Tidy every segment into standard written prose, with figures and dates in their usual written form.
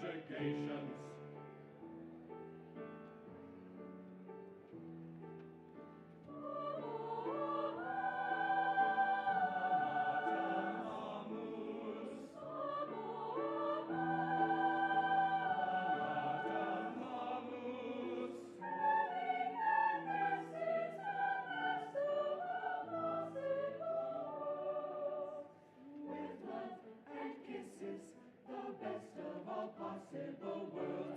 conjugations. With love and kisses, the best of all possible worlds.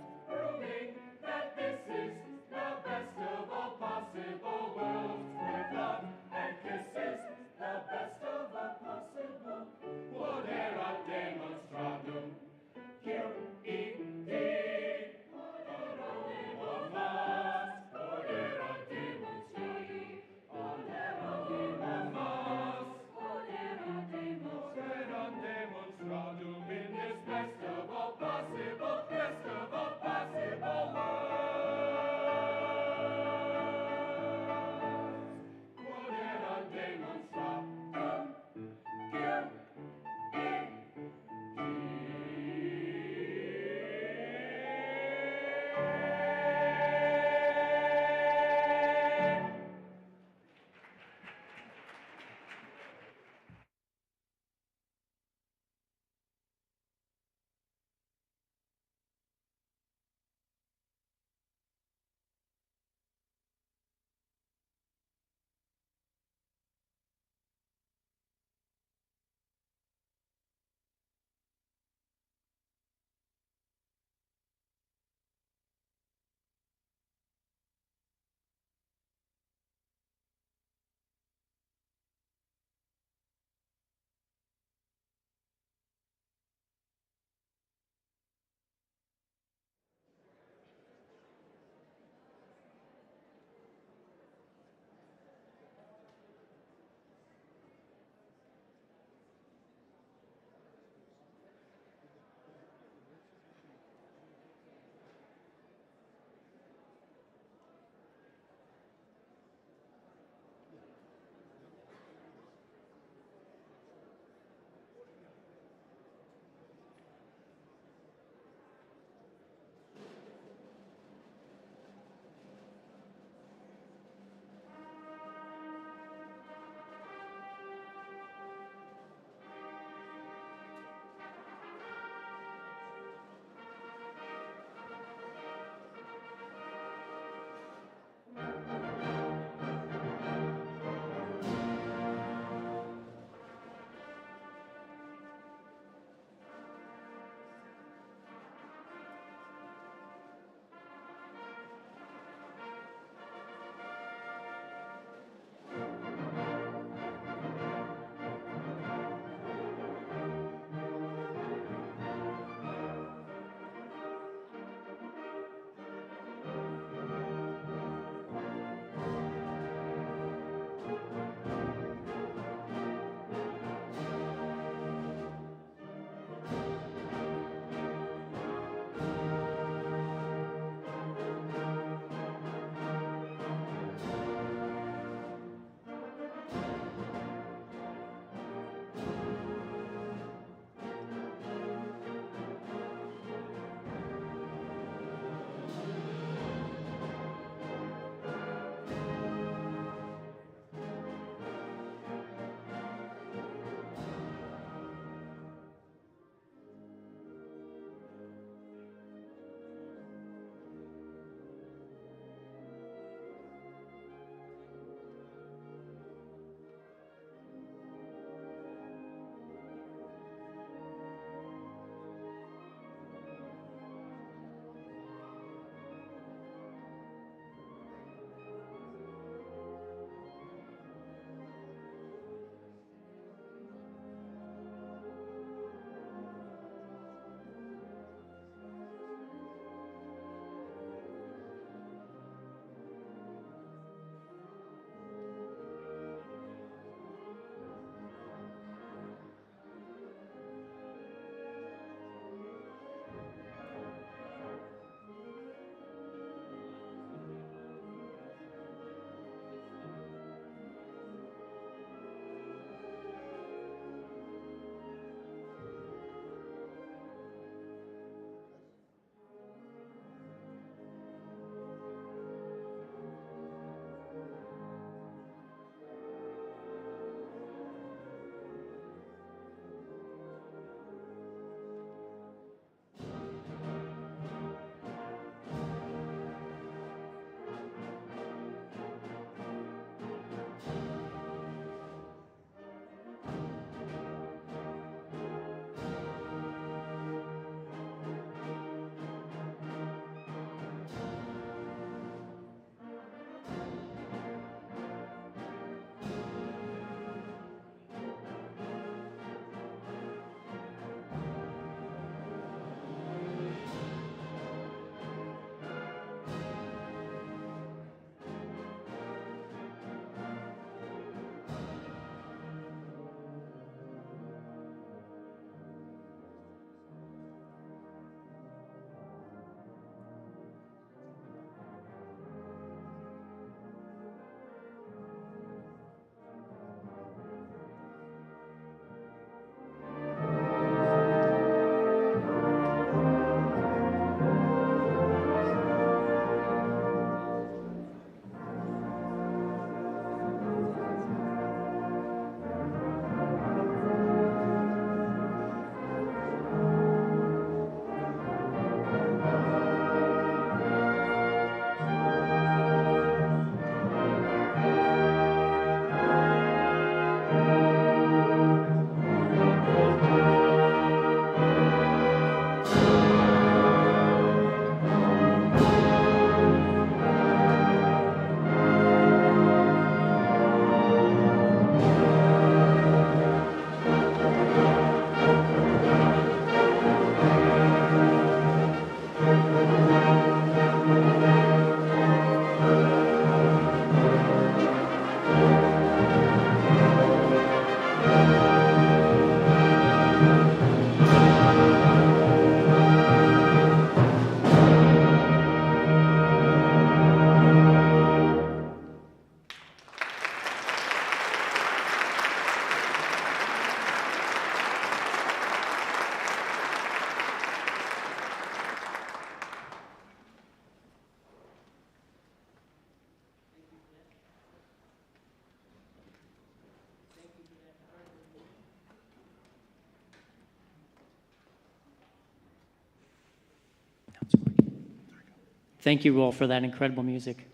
Thank you all for that incredible music.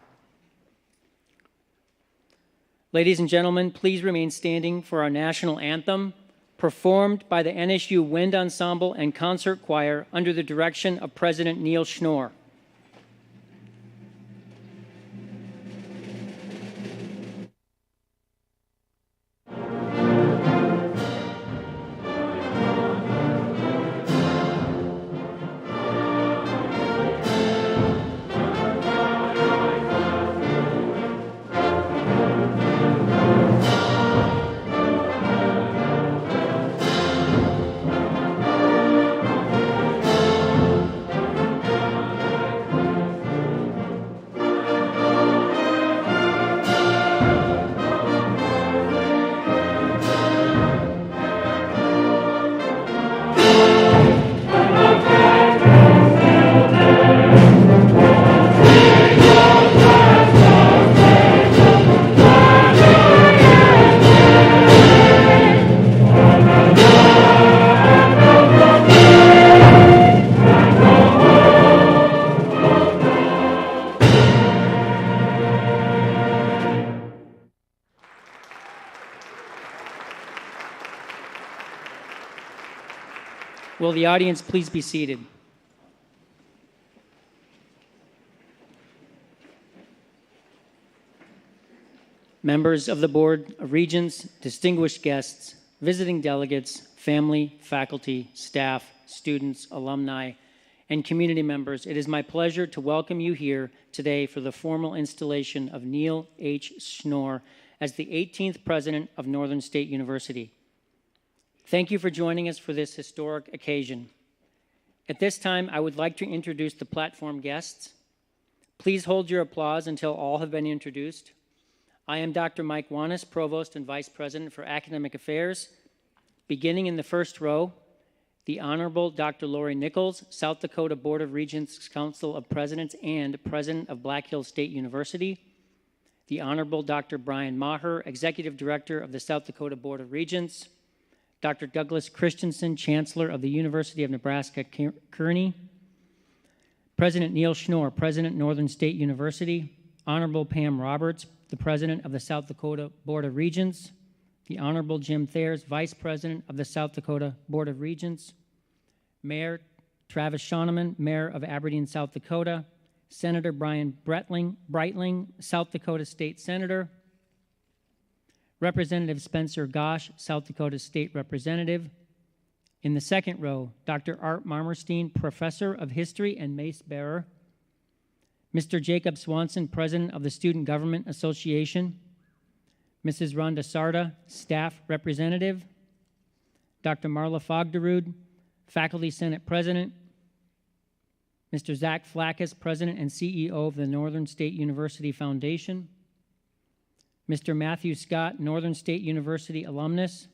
Ladies and gentlemen, please remain standing for our national anthem, performed by the NSU Wind Ensemble and Concert Choir under the direction of President Neal Schnoor. Will the audience please be seated? Members of the Board of Regents, distinguished guests, visiting delegates, family, faculty, staff, students, alumni, and community members, it is my pleasure to welcome you here today for the formal installation of Neal H. Schnoor as the 18th President of Northern State University. Thank you for joining us for this historic occasion. At this time, I would like to introduce the platform guests. Please hold your applause until all have been introduced. I am Dr. Mike Wanis, Provost and Vice President for Academic Affairs. Beginning in the first row, the Honorable Dr. Lori Nichols, South Dakota Board of Regents Council of Presidents and President of Black Hills State University. The Honorable Dr. Brian Maher, Executive Director of the South Dakota Board of Regents. Dr. Douglas Christensen, Chancellor of the University of Nebraska-Kearney. President Neal Schnoor, President, Northern State University. Honorable Pam Roberts, the President of the South Dakota Board of Regents. The Honorable Jim Thayers, Vice President of the South Dakota Board of Regents. Mayor Travis Schoeneman, Mayor of Aberdeen, South Dakota. Senator Brian Breitling, South Dakota State Senator. Representative Spencer Gosch, South Dakota State Representative. In the second row, Dr. Art Marmerstein, Professor of History and Mace Bearer. Mr. Jacob Swanson, President of the Student Government Association. Mrs. Rhonda Sarda, Staff Representative. Dr. Marla Fogderud, Faculty Senate President. Mr. Zach Flackus, President and CEO of the Northern State University Foundation. Mr. Matthew Scott, Northern State University alumnus.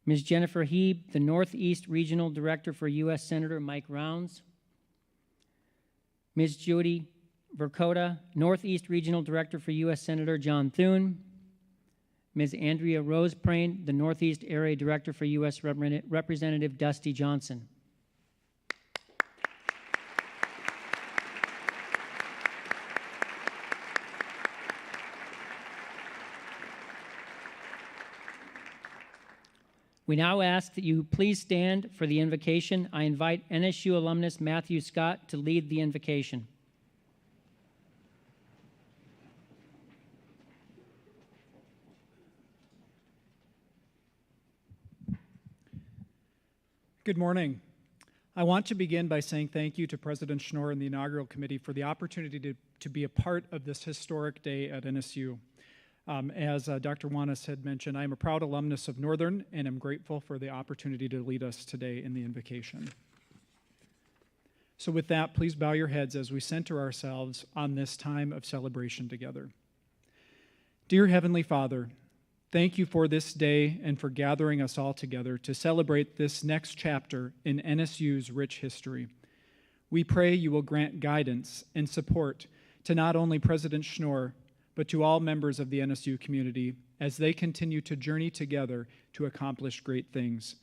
Ms. Jennifer Heeb, the Northeast Regional Director for U.S. Senator Mike Rounds. Ms. Jody Verkota, Northeast Regional Director for U.S. Senator John Thune. Ms. Andrea Roseprain, the Northeast Area Director for U.S. Representative Dusty Johnson. We now ask that you please stand for the invocation. I invite NSU alumnus Matthew Scott to lead the invocation. Good morning. I want to begin by saying thank you to President Schnoor and the inaugural committee for the opportunity to be a part of this historic day at NSU. As Dr. Wanis had mentioned, I am a proud alumnus of Northern and am grateful for the opportunity to lead us today in the invocation. So with that, please bow your heads as we center ourselves on this time of celebration together. Dear Heavenly Father, thank you for this day and for gathering us all together to celebrate this next chapter in NSU's rich history. We pray you will grant guidance and support to not only President Schnoor, but to all members of the NSU community as they continue to journey together to accomplish great things.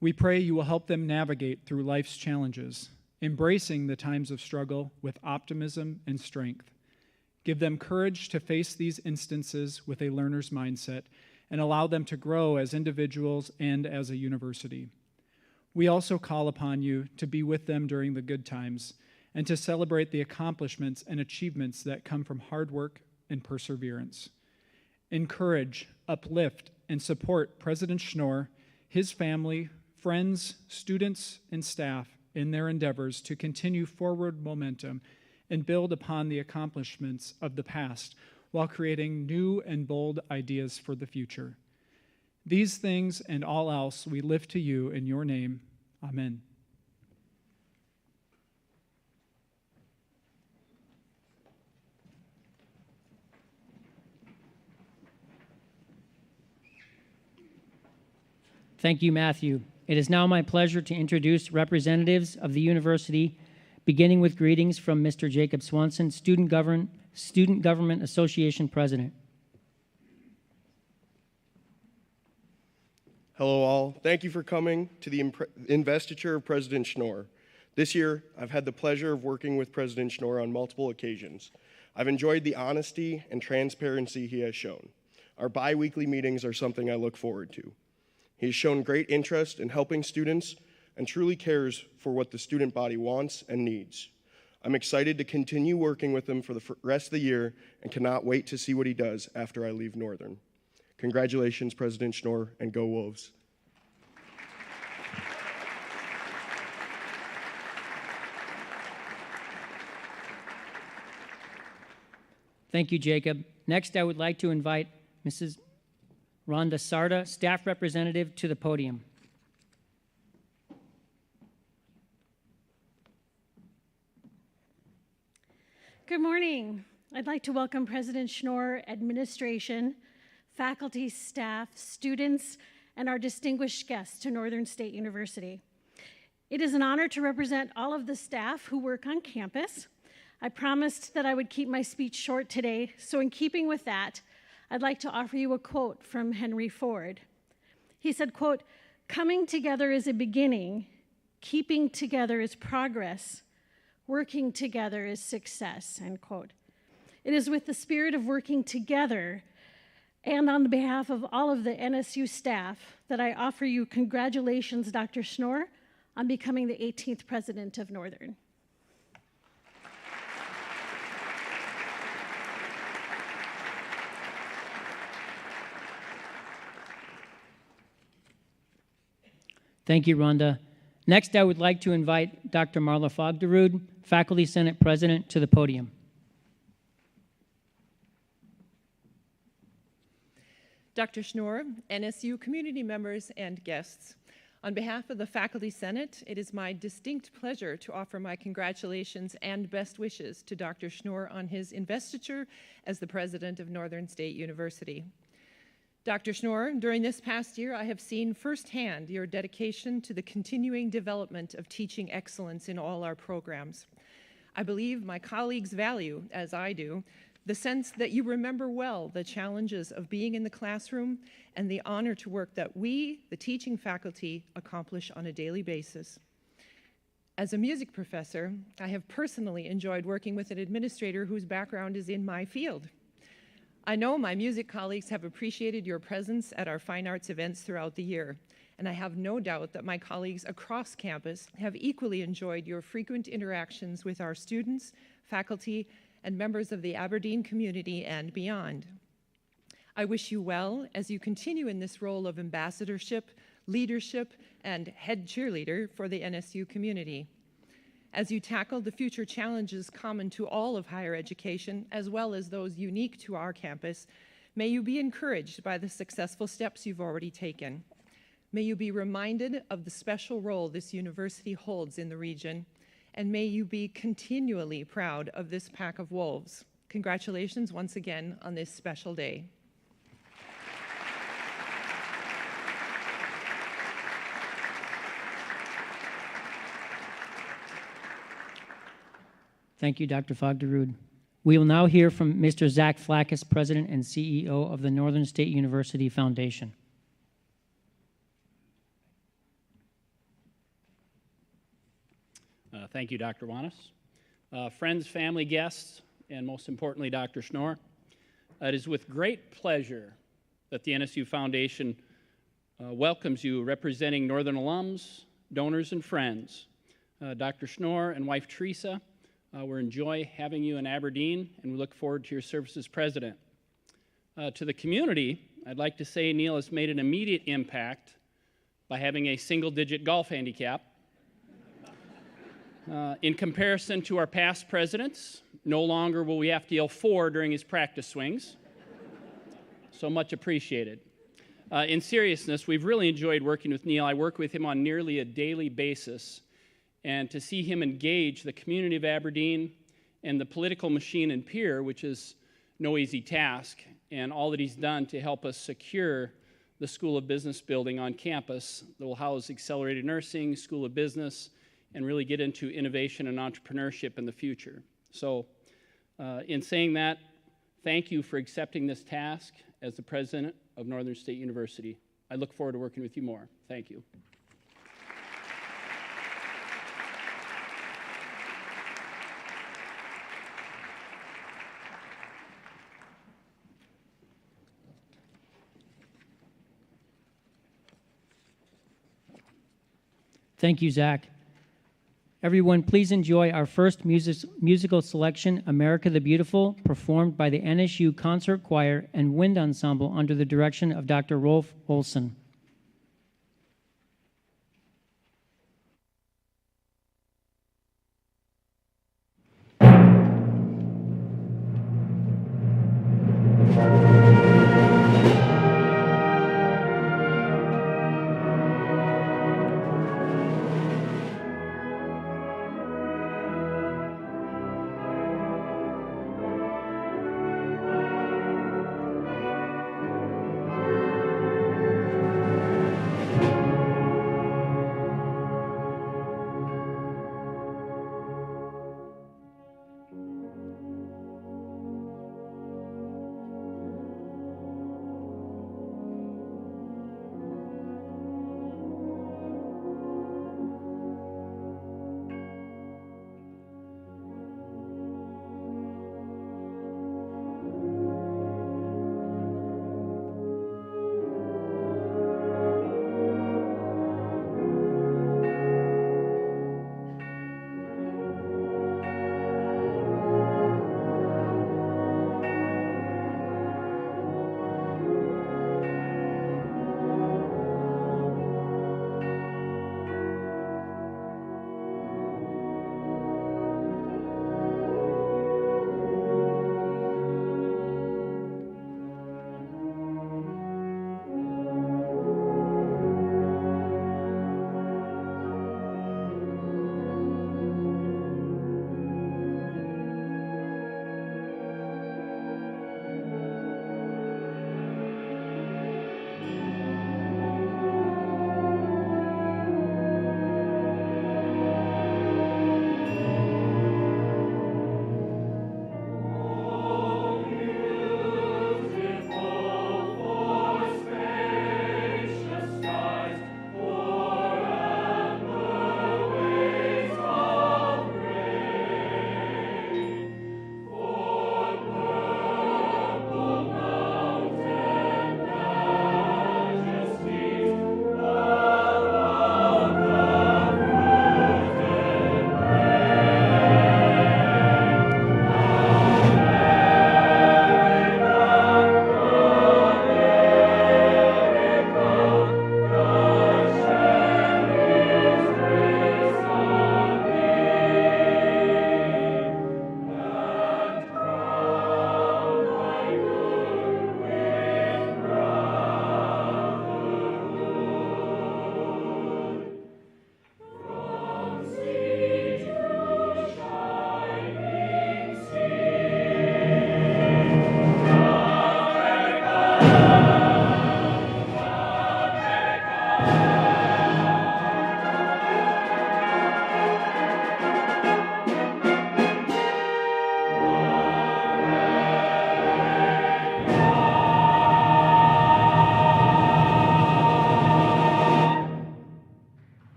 We pray you will help them navigate through life's challenges embracing the times of struggle with optimism and strength. Give them courage to face these instances with a learner's mindset and allow them to grow as individuals and as a university. We also call upon you to be with them during the good times and to celebrate the accomplishments and achievements that come from hard work and perseverance. Encourage, uplift, and support President Schnoor, his family, friends, students, and staff in their endeavors to continue forward momentum and build upon the accomplishments of the past while creating new and bold ideas for the future. These things and all else we lift to you in your name. Amen. Thank you, Matthew. It is now my pleasure to introduce representatives of the university, beginning with greetings from Mr. Jacob Swanson, Student Government Association President. Hello all. Thank you for coming to the investiture of President Schnoor. This year, I've had the pleasure of working with President Schnoor on multiple occasions. I've enjoyed the honesty and transparency he has shown. Our bi-weekly meetings are something I look forward to. He has shown great interest in helping students and truly cares for what the student body wants and needs. I'm excited to continue working with him for the rest of the year and cannot wait to see what he does after I leave Northern. Congratulations, President Schnoor, and go Wolves. Thank you, Jacob. Next, I would like to invite Mrs. Rhonda Sarda, staff representative, to the podium. Good morning. I'd like to welcome President Schnoor, administration, faculty, staff, students, and our distinguished guests to Northern State University. It is an honor to represent all of the staff who work on campus. I promised that I would keep my speech short today, so in keeping with that, I'd like to offer you a quote from Henry Ford. He said, quote, "Coming together is a beginning, keeping together is progress, working together is success," end quote. It is with the spirit of working together and on behalf of all of the NSU staff that I offer you congratulations, Dr. Schnoor, on becoming the 18th president of Northern. Thank you, Rhonda. Next, I would like to invite Dr. Marla Fogderud, Faculty Senate President, to the podium. Dr. Schnoor, NSU community members, and guests. On behalf of the Faculty Senate, it is my distinct pleasure to offer my congratulations and best wishes to Dr. Schnoor on his investiture as the president of Northern State University. Dr. Schnoor, during this past year, I have seen firsthand your dedication to the continuing development of teaching excellence in all our programs. I believe my colleagues value, as I do, the sense that you remember well the challenges of being in the classroom and the honor to work that we, the teaching faculty, accomplish on a daily basis. As a music professor, I have personally enjoyed working with an administrator whose background is in my field. I know my music colleagues have appreciated your presence at our fine arts events throughout the year, and I have no doubt that my colleagues across campus have equally enjoyed your frequent interactions with our students, faculty, and members of the Aberdeen community and beyond. I wish you well as you continue in this role of ambassadorship, leadership, and head cheerleader for the NSU community. As you tackle the future challenges common to all of higher education, as well as those unique to our campus, may you be encouraged by the successful steps you've already taken. May you be reminded of the special role this university holds in the region, and may you be continually proud of this pack of wolves. Congratulations once again on this special day. Thank you, Dr. Fogderud. We will now hear from Mr. Zach Flackus, President and CEO of the Northern State University Foundation. Thank you, Dr. Wanis. Friends, family, guests, and most importantly, Dr. Schnoor, it is with great pleasure that the NSU Foundation welcomes you representing Northern alums, donors, and friends. Dr. Schnoor and wife Teresa, we enjoy having you in Aberdeen, and we look forward to your service as president. To the community, I'd like to say Neal has made an immediate impact by having a single-digit golf handicap. In comparison to our past presidents, no longer will we have to yell 4 during his practice swings. So much appreciated. In seriousness, we've really enjoyed working with Neal. I work with him on nearly a daily basis, and to see him engage the community of Aberdeen and the political machine in Pierre, which is no easy task, and all that he's done to help us secure the School of Business building on campus that will house accelerated nursing, School of Business, and really get into innovation and entrepreneurship in the future. So in saying that, thank you for accepting this task as the president of Northern State University. I look forward to working with you more. Thank you. Thank you, Zach. Everyone, please enjoy our first musical selection, America the Beautiful, performed by the NSU Concert Choir and Wind Ensemble under the direction of Dr. Rolf Olson.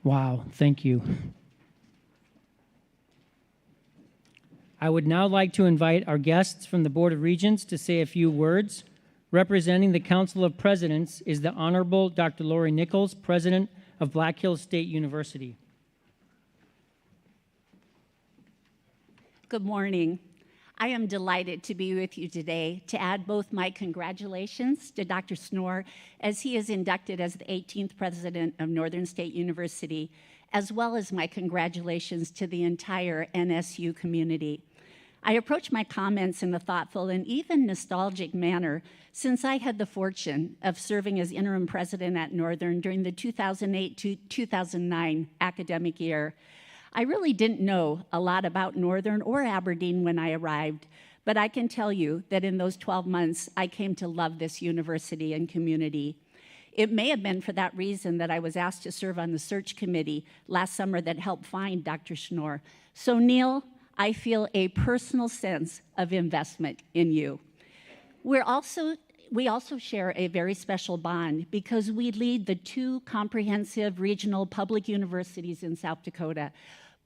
Wow, thank you. I would now like to invite our guests from the Board of Regents to say a few words. Representing the Council of Presidents is the Honorable Dr. Lori Nichols, President of Black Hills State University. Good morning. I am delighted to be with you today to add both my congratulations to Dr. Schnoor as he is inducted as the 18th President of Northern State University, as well as my congratulations to the entire NSU community. I approach my comments in a thoughtful and even nostalgic manner since I had the fortune of serving as interim president at Northern during the 2008 to 2009 academic year. I really didn't know a lot about Northern or Aberdeen when I arrived, but I can tell you that in those 12 months, I came to love this university and community. It may have been for that reason that I was asked to serve on the search committee last summer that helped find Dr. Schnoor. So Neal, I feel a personal sense of investment in you. We also share a very special bond because we lead the 2 comprehensive regional public universities in South Dakota,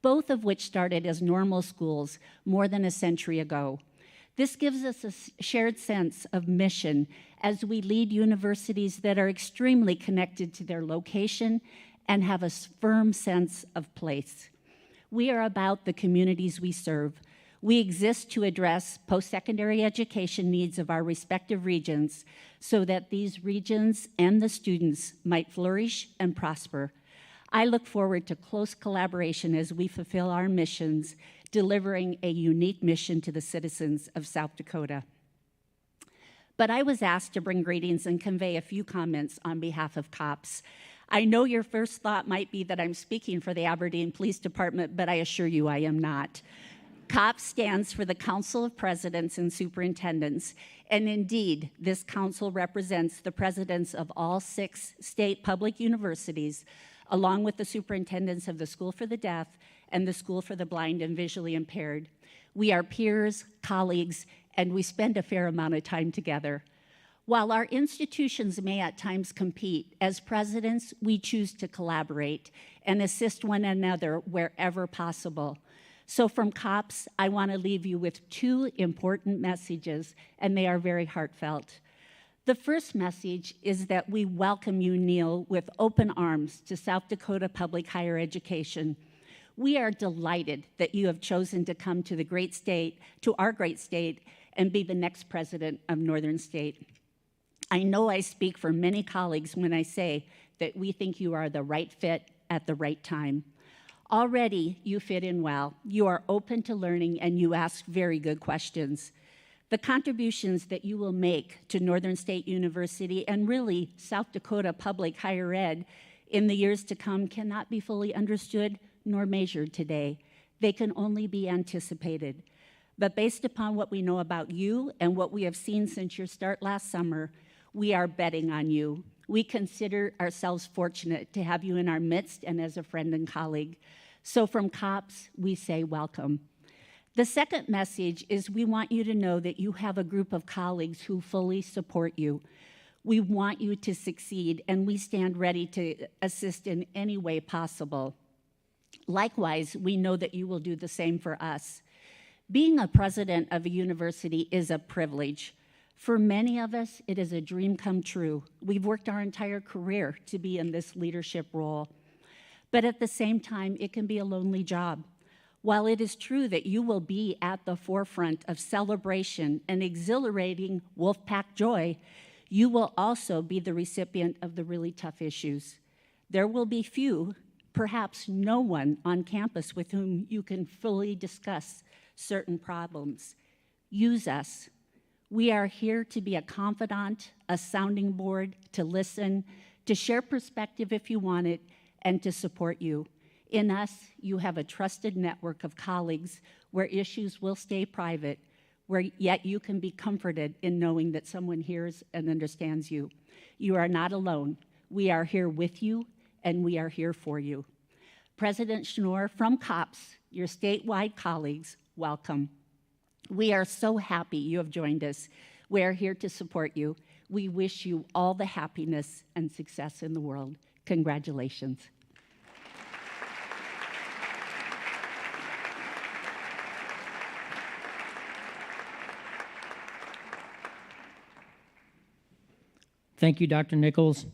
both of which started as normal schools more than a century ago. This gives us a shared sense of mission as we lead universities that are extremely connected to their location and have a firm sense of place. We are about the communities we serve. We exist to address post-secondary education needs of our respective regions so that these regions and the students might flourish and prosper. I look forward to close collaboration as we fulfill our missions, delivering a unique mission to the citizens of South Dakota. But I was asked to bring greetings and convey a few comments on behalf of COPS. I know your first thought might be that I'm speaking for the Aberdeen Police Department, but I assure you I am not. COPS stands for the Council of Presidents and Superintendents, and indeed, this council represents the presidents of all 6 state public universities, along with the superintendents of the School for the Deaf and the School for the Blind and Visually Impaired. We are peers, colleagues, and we spend a fair amount of time together. While our institutions may at times compete, as presidents, we choose to collaborate and assist one another wherever possible. So from COPS, I want to leave you with 2 important messages, and they are very heartfelt. The first message is that we welcome you, Neal, with open arms to South Dakota public higher education. We are delighted that you have chosen to come to our great state, and be the next president of Northern State. I know I speak for many colleagues when I say that we think you are the right fit at the right time. Already, you fit in well. You are open to learning, and you ask very good questions. The contributions that you will make to Northern State University and really South Dakota public higher ed in the years to come cannot be fully understood nor measured today. They can only be anticipated. But based upon what we know about you and what we have seen since your start last summer, we are betting on you. We consider ourselves fortunate to have you in our midst and as a friend and colleague. So from COPS, we say welcome. The second message is we want you to know that you have a group of colleagues who fully support you. We want you to succeed, and we stand ready to assist in any way possible. Likewise, we know that you will do the same for us. Being a president of a university is a privilege. For many of us, it is a dream come true. We've worked our entire career to be in this leadership role. But at the same time, it can be a lonely job. While it is true that you will be at the forefront of celebration and exhilarating Wolfpack joy, you will also be the recipient of the really tough issues. There will be few, perhaps no one on campus with whom you can fully discuss certain problems. Use us. We are here to be a confidant, a sounding board, to listen, to share perspective if you want it, and to support you. In us, you have a trusted network of colleagues where issues will stay private, where yet you can be comforted in knowing that someone hears and understands you. You are not alone. We are here with you, and we are here for you. President Schnoor, from COPS, your statewide colleagues, welcome. We are so happy you have joined us. We are here to support you. We wish you all the happiness and success in the world. Congratulations. Thank you, Dr. Nichols.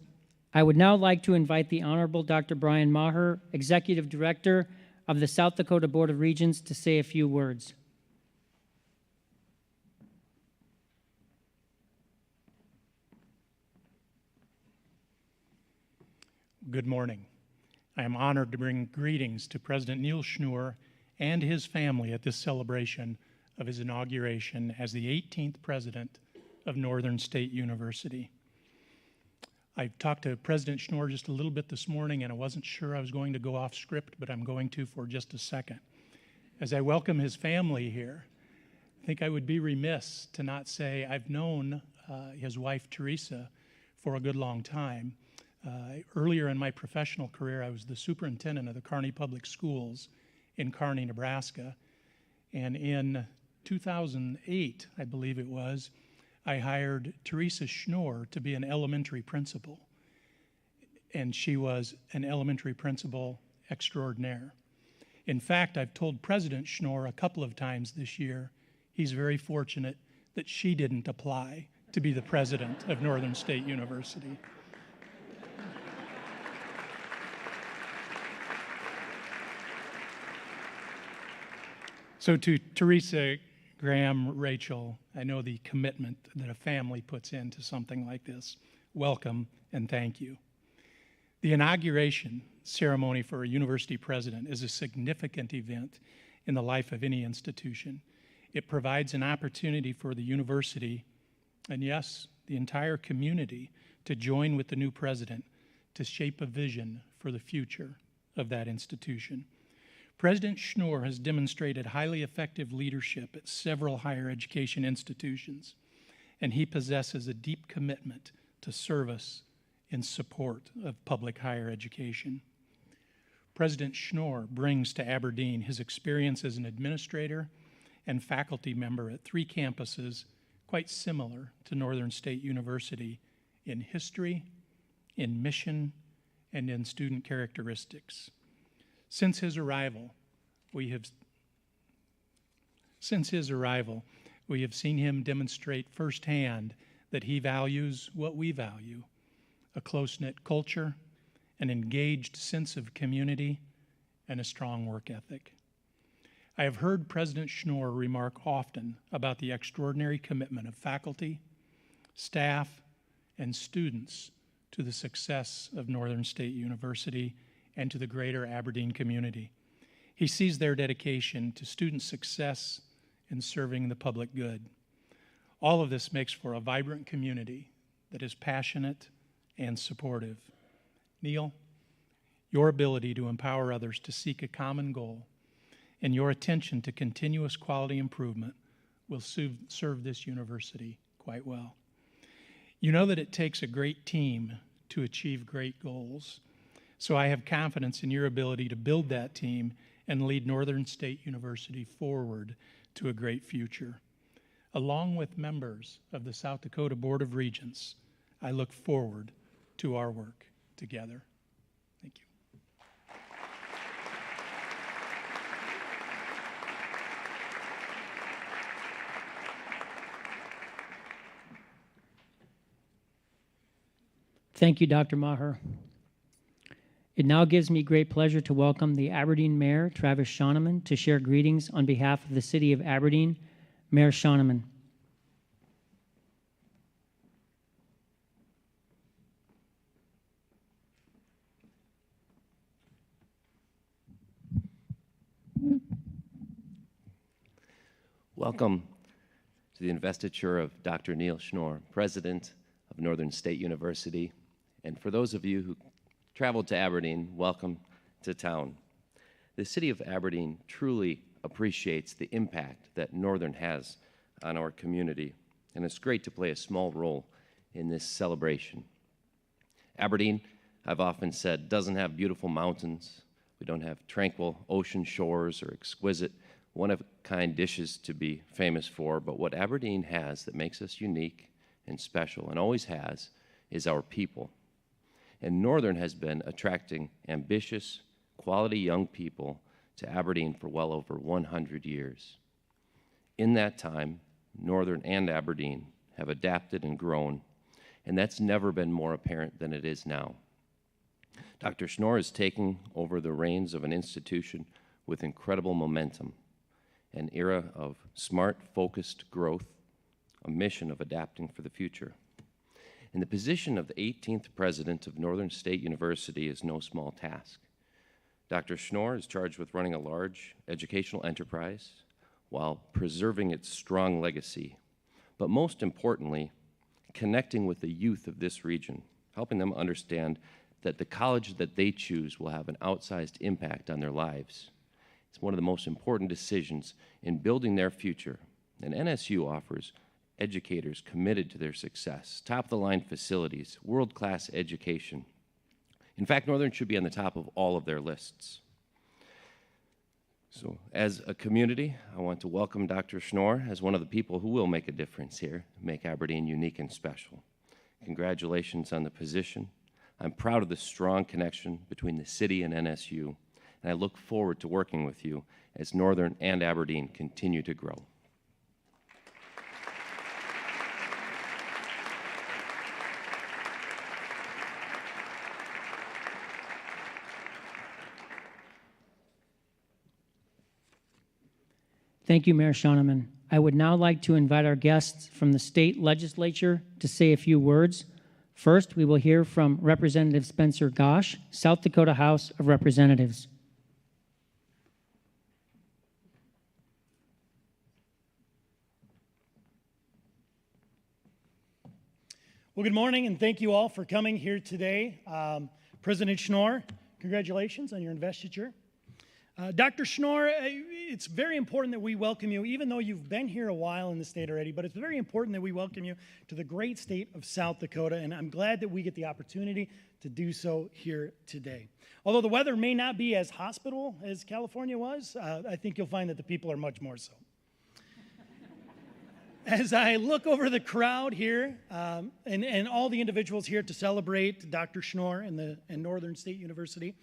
I would now like to invite the Honorable Dr. Brian Maher, Executive Director of the South Dakota Board of Regents, to say a few words. Good morning. I am honored to bring greetings to President Neal Schnoor and his family at this celebration of his inauguration as the 18th President of Northern State University. I talked to President Schnoor just a little bit this morning, and I wasn't sure I was going to go off script, but I'm going to for just a second. As I welcome his family here, I think I would be remiss to not say I've known his wife, Teresa, for a good long time. Earlier in my professional career, I was the superintendent of the Kearney Public Schools in Kearney, Nebraska. And in 2008, I believe it was, I hired Teresa Schnoor to be an elementary principal. And she was an elementary principal extraordinaire. In fact, I've told President Schnoor a couple of times this year, he's very fortunate that she didn't apply to be the president of Northern State University. So to Teresa, Graham, Rachel, I know the commitment that a family puts into something like this. Welcome and thank you. The inauguration ceremony for a university president is a significant event in the life of any institution. It provides an opportunity for the university, and yes, the entire community, to join with the new president to shape a vision for the future of that institution. President Schnoor has demonstrated highly effective leadership at several higher education institutions, and he possesses a deep commitment to service in support of public higher education. President Schnoor brings to Aberdeen his experience as an administrator and faculty member at 3 campuses quite similar to Northern State University in history, in mission, and in student characteristics. Since his arrival, we have seen him demonstrate firsthand that he values what we value: a close-knit culture, an engaged sense of community, and a strong work ethic. I have heard President Schnoor remark often about the extraordinary commitment of faculty, staff, and students to the success of Northern State University and to the greater Aberdeen community. He sees their dedication to student success and serving the public good. All of this makes for a vibrant community that is passionate and supportive. Neal, your ability to empower others to seek a common goal and your attention to continuous quality improvement will serve this university quite well. You know that it takes a great team to achieve great goals. So I have confidence in your ability to build that team and lead Northern State University forward to a great future. Along with members of the South Dakota Board of Regents, I look forward to our work together. Thank you. Thank you, Dr. Maher. It now gives me great pleasure to welcome the Aberdeen Mayor, Travis Schoeneman, to share greetings on behalf of the City of Aberdeen. Mayor Schoeneman. Welcome to the investiture of Dr. Neal Schnoor, President of Northern State University. And for those of you who traveled to Aberdeen, welcome to town. The City of Aberdeen truly appreciates the impact that Northern has on our community, and it's great to play a small role in this celebration. Aberdeen, I've often said, doesn't have beautiful mountains. We don't have tranquil ocean shores or exquisite one-of-a-kind dishes to be famous for, but what Aberdeen has that makes us unique and special, and always has, is our people. And Northern has been attracting ambitious, quality young people to Aberdeen for well over 100 years. In that time, Northern and Aberdeen have adapted and grown, and that's never been more apparent than it is now. Dr. Schnoor is taking over the reins of an institution with incredible momentum, an era of smart, focused growth, a mission of adapting for the future. And the position of the 18th president of Northern State University is no small task. Dr. Schnoor is charged with running a large educational enterprise while preserving its strong legacy, but most importantly, connecting with the youth of this region, helping them understand that the college that they choose will have an outsized impact on their lives. It's one of the most important decisions in building their future, and NSU offers educators committed to their success, top-of-the-line facilities, world-class education. In fact, Northern should be on the top of all of their lists. So as a community, I want to welcome Dr. Schnoor as one of the people who will make a difference here, make Aberdeen unique and special. Congratulations on the position. I'm proud of the strong connection between the city and NSU, and I look forward to working with you as Northern and Aberdeen continue to grow. Thank you, Mayor Schoeneman. I would now like to invite our guests from the state legislature to say a few words. First, we will hear from Representative Spencer Gosch, South Dakota House of Representatives. Well, good morning, and thank you all for coming here today. President Schnoor, congratulations on your investiture. Dr. Schnoor, it's very important that we welcome you, even though you've been here a while in the state already, but it's very important that we welcome you to the great state of South Dakota, and I'm glad that we get the opportunity to do so here today. Although the weather may not be as hospitable as California was, I think you'll find that the people are much more so. As I look over the crowd here and all the individuals here to celebrate Dr. Schnoor and Northern State University,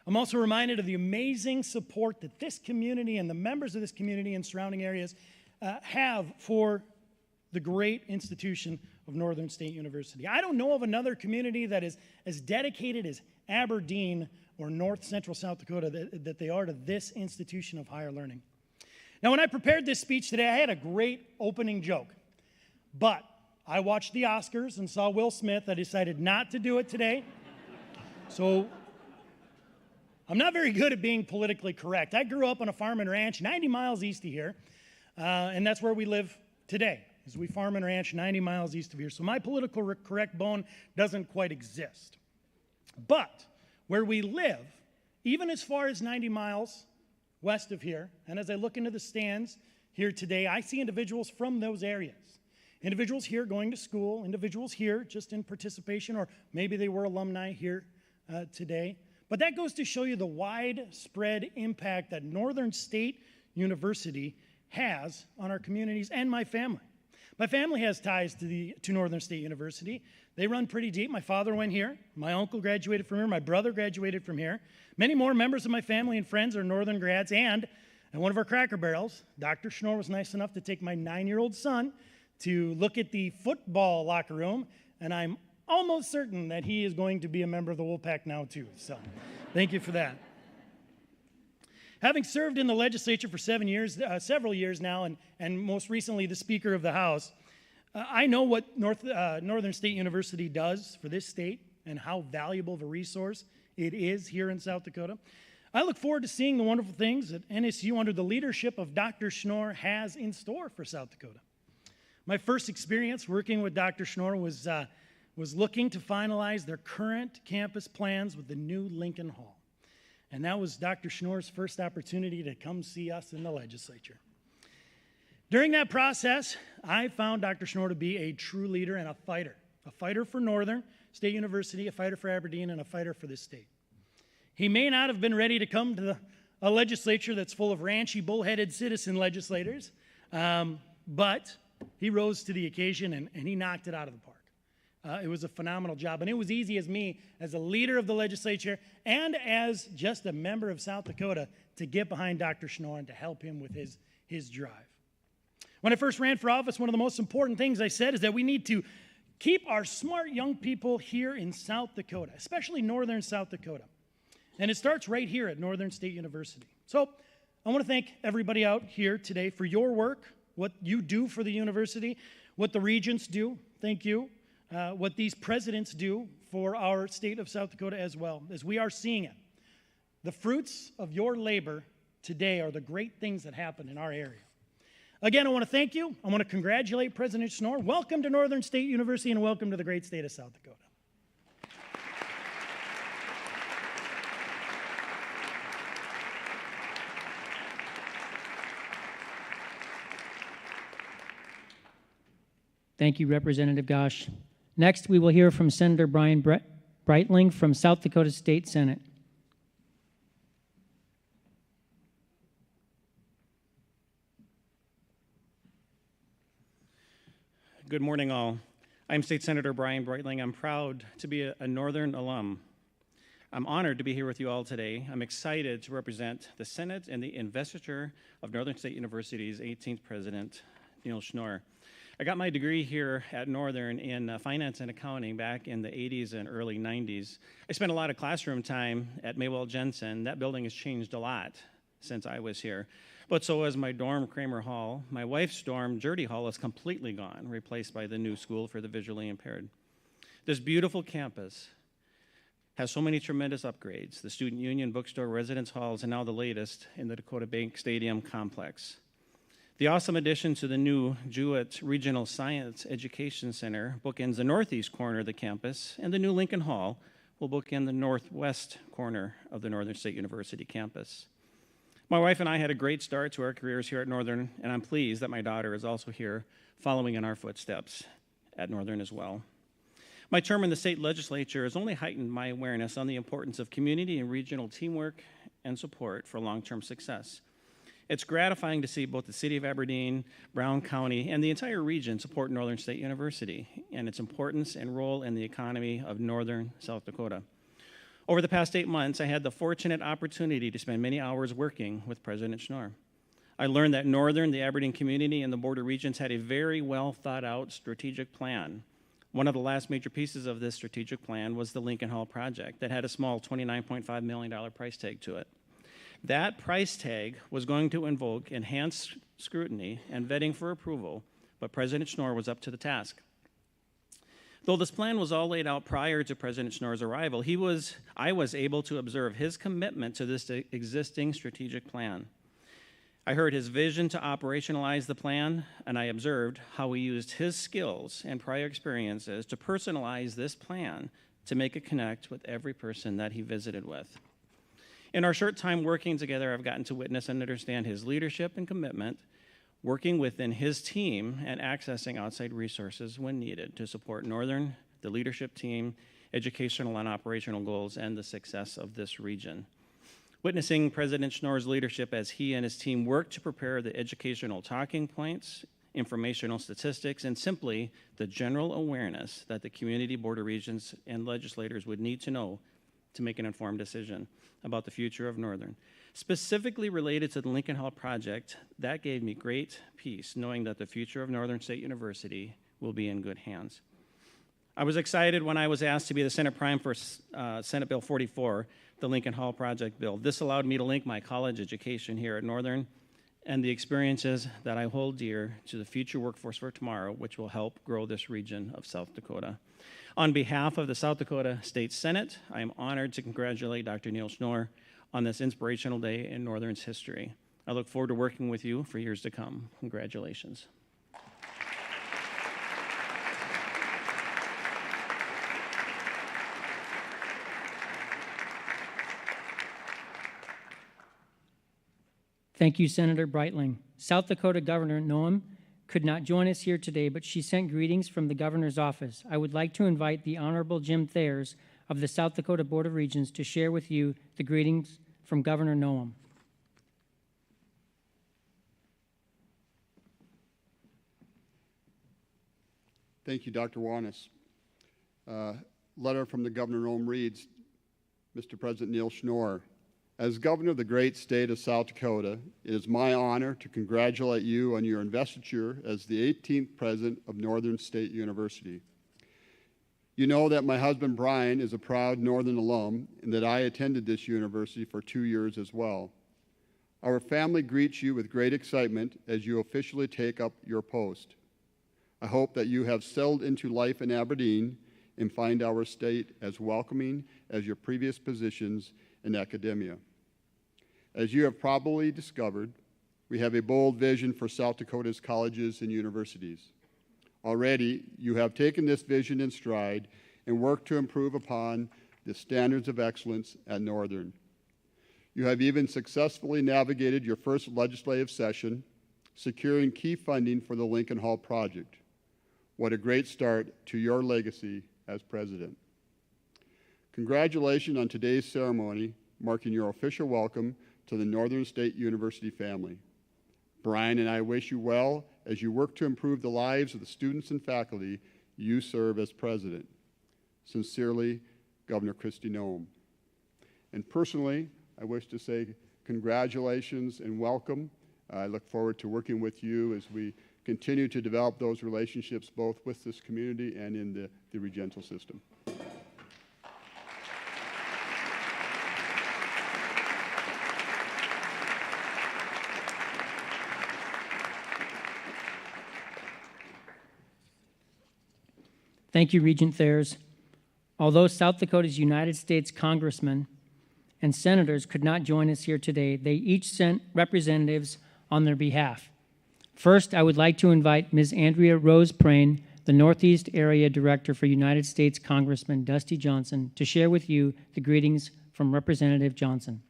I'm also reminded of the amazing support that this community and the members of this community and surrounding areas have for the great institution of Northern State University. I don't know of another community that is as dedicated as Aberdeen or North Central South Dakota that they are to this institution of higher learning. Now, when I prepared this speech today, I had a great opening joke, but I watched the Oscars and saw Will Smith. I decided not to do it today. So I'm not very good at being politically correct. I grew up on a farm and ranch 90 miles east of here, and that's where we live today, is we farm and ranch 90 miles east of here. So my political correct bone doesn't quite exist. But where we live, even as far as 90 miles west of here, and as I look into the stands here today, I see individuals from those areas. Individuals here going to school, individuals here just in participation, or maybe they were alumni here today. But that goes to show you the widespread impact that Northern State University has on our communities and my family. My family has ties to Northern State University. They run pretty deep. My father went here. My uncle graduated from here. My brother graduated from here. Many more members of my family and friends are Northern grads. And one of our Cracker Barrels, Dr. Schnoor was nice enough to take my 9-year-old son to look at the football locker room, and I'm almost certain that he is going to be a member of the Wolfpack now too. So thank you for that. Having served in the legislature for several years now, and most recently the Speaker of the House, I know what Northern State University does for this state and how valuable of a resource it is here in South Dakota. I look forward to seeing the wonderful things that NSU, under the leadership of Dr. Schnoor, has in store for South Dakota. My first experience working with Dr. Schnoor was looking to finalize their current campus plans with the new Lincoln Hall. And that was Dr. Schnoor's first opportunity to come see us in the legislature. During that process, I found Dr. Schnoor to be a true leader and a fighter for Northern State University, a fighter for Aberdeen, and a fighter for this state. He may not have been ready to come to a legislature that's full of ranchy, bullheaded citizen legislators, but he rose to the occasion and he knocked it out of the park. It was a phenomenal job, and it was easy as me, as a leader of the legislature and as just a member of South Dakota, to get behind Dr. Schnoor and to help him with his drive. When I first ran for office, one of the most important things I said is that we need to Keep our smart young people here in South Dakota, especially northern South Dakota. And it starts right here at Northern State University. So I want to thank everybody out here today for your work, what you do for the university, what the regents do, thank you, what these presidents do for our state of South Dakota as well, as we are seeing it. The fruits of your labor today are the great things that happen in our area. Again, I want to thank you. I want to congratulate President Schnoor. Welcome to Northern State University and welcome to the great state of South Dakota. Thank you, Representative Gosch. Next, we will hear from Senator Brian Breitling from South Dakota State Senate. Good morning, all. I'm State Senator Brian Breitling. I'm proud to be a Northern alum. I'm honored to be here with you all today. I'm excited to represent the Senate and the investiture of Northern State University's 18th president, Neal Schnoor. I got my degree here at Northern in finance and accounting back in the 80s and early 90s. I spent a lot of classroom time at Maywell Jensen. That building has changed a lot since I was here. But so has my dorm, Kramer Hall. My wife's dorm, Jurdy Hall, is completely gone, replaced by the new school for the visually impaired. This beautiful campus has so many tremendous upgrades. The Student Union, bookstore, residence halls, and now the latest in the Dakota Bank Stadium complex. The awesome addition to the new Jewett Regional Science Education Center bookends the northeast corner of the campus, and the new Lincoln Hall will bookend the northwest corner of the Northern State University campus. My wife and I had a great start to our careers here at Northern, and I'm pleased that my daughter is also here following in our footsteps at Northern as well. My term in the state legislature has only heightened my awareness on the importance of community and regional teamwork and support for long-term success. It's gratifying to see both the City of Aberdeen, Brown County, and the entire region support Northern State University and its importance and role in the economy of northern South Dakota. Over the past 8 months, I had the fortunate opportunity to spend many hours working with President Schnoor. I learned that Northern, the Aberdeen community, and the border regions had a very well thought out strategic plan. One of the last major pieces of this strategic plan was the Lincoln Hall project that had a small $29.5 million price tag to it. That price tag was going to invoke enhanced scrutiny and vetting for approval, but President Schnoor was up to the task. Though this plan was all laid out prior to President Schnoor's arrival, I was able to observe his commitment to this existing strategic plan. I heard his vision to operationalize the plan, and I observed how he used his skills and prior experiences to personalize this plan to make it connect with every person that he visited with. In our short time working together, I've gotten to witness and understand his leadership and commitment, working within his team and accessing outside resources when needed to support Northern, the leadership team, educational and operational goals, and the success of this region. Witnessing President Schnoor's leadership as he and his team worked to prepare the educational talking points, informational statistics, and simply the general awareness that the community, border regions, and legislators would need to know to make an informed decision about the future of Northern. Specifically related to the Lincoln Hall project, that gave me great peace, knowing that the future of Northern State University will be in good hands. I was excited when I was asked to be the Senate Prime for Senate Bill 44, the Lincoln Hall project bill. This allowed me to link my college education here at Northern and the experiences that I hold dear to the future workforce for tomorrow, which will help grow this region of South Dakota. On behalf of the South Dakota State Senate, I am honored to congratulate Dr. Neal Schnoor on this inspirational day in Northern's history. I look forward to working with you for years to come. Congratulations. Thank you, Senator Breitling. South Dakota Governor Noem could not join us here today, but she sent greetings from the governor's office. I would like to invite the Honorable Jim Thayers of the South Dakota Board of Regents to share with you the greetings from Governor Noem. Thank you, Dr. Wanis. Letter from the Governor Noem reads, Mr. President Neal Schnoor, as governor of the great state of South Dakota, it is my honor to congratulate you on your investiture as the 18th president of Northern State University. You know that my husband Brian is a proud Northern alum and that I attended this university for 2 years as well. Our family greets you with great excitement as you officially take up your post. I hope that you have settled into life in Aberdeen and find our state as welcoming as your previous positions in academia. As you have probably discovered, we have a bold vision for South Dakota's colleges and universities. Already, you have taken this vision in stride and worked to improve upon the standards of excellence at Northern. You have even successfully navigated your first legislative session, securing key funding for the Lincoln Hall project. What a great start to your legacy as president. Congratulations on today's ceremony, marking your official welcome to the Northern State University family. Brian and I wish you well as you work to improve the lives of the students and faculty you serve as president. Sincerely, Governor Kristi Noem. And personally, I wish to say congratulations and welcome. I look forward to working with you as we continue to develop those relationships both with this community and in the Regental system. Thank you, Regent Thayers. Although South Dakota's United States congressmen and senators could not join us here today, they each sent representatives on their behalf. First, I would like to invite Ms. Andrea Rose Prain, the Northeast Area Director for United States Congressman Dusty Johnson, to share with you the greetings from Representative Johnson.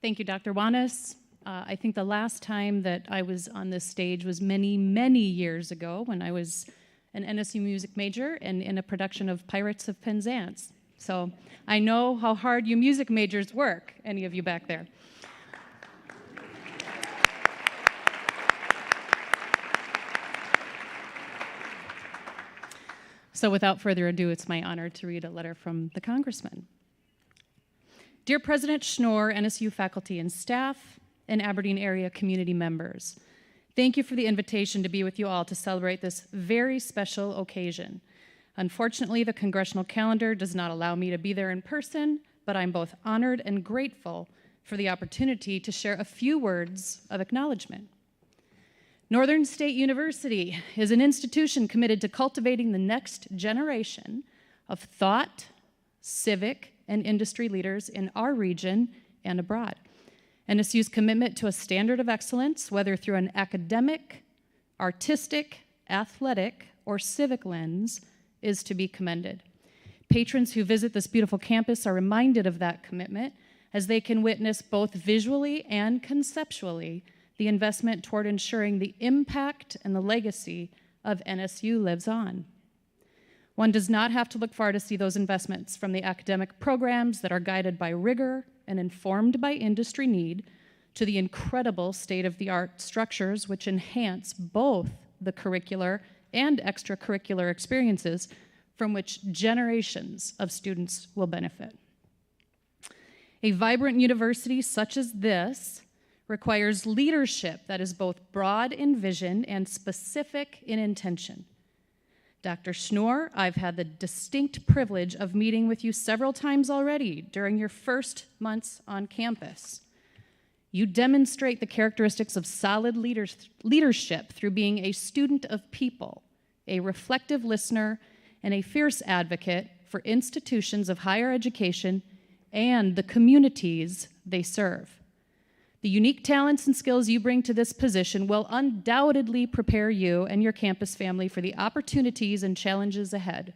Thank you, Dr. Wanis. I think the last time that I was on this stage was many, many years ago when I was an NSU music major and in a production of Pirates of Penzance. So I know how hard you music majors work, any of you back there. So without further ado, it's my honor to read a letter from the congressman. Dear President Schnoor, NSU faculty and staff, and Aberdeen area community members, thank you for the invitation to be with you all to celebrate this very special occasion. Unfortunately, the congressional calendar does not allow me to be there in person, but I'm both honored and grateful for the opportunity to share a few words of acknowledgement. Northern State University is an institution committed to cultivating the next generation of thought, civic, and industry leaders in our region and abroad. NSU's commitment to a standard of excellence, whether through an academic, artistic, athletic, or civic lens, is to be commended. Patrons who visit this beautiful campus are reminded of that commitment as they can witness both visually and conceptually the investment toward ensuring the impact and the legacy of NSU lives on. One does not have to look far to see those investments, from the academic programs that are guided by rigor and informed by industry need, to the incredible state-of-the-art structures which enhance both the curricular and extracurricular experiences from which generations of students will benefit. A vibrant university such as this requires leadership that is both broad in vision and specific in intention. Dr. Schnoor, I've had the distinct privilege of meeting with you several times already during your first months on campus. You demonstrate the characteristics of solid leadership through being a student of people, a reflective listener, and a fierce advocate for institutions of higher education and the communities they serve. The unique talents and skills you bring to this position will undoubtedly prepare you and your campus family for the opportunities and challenges ahead.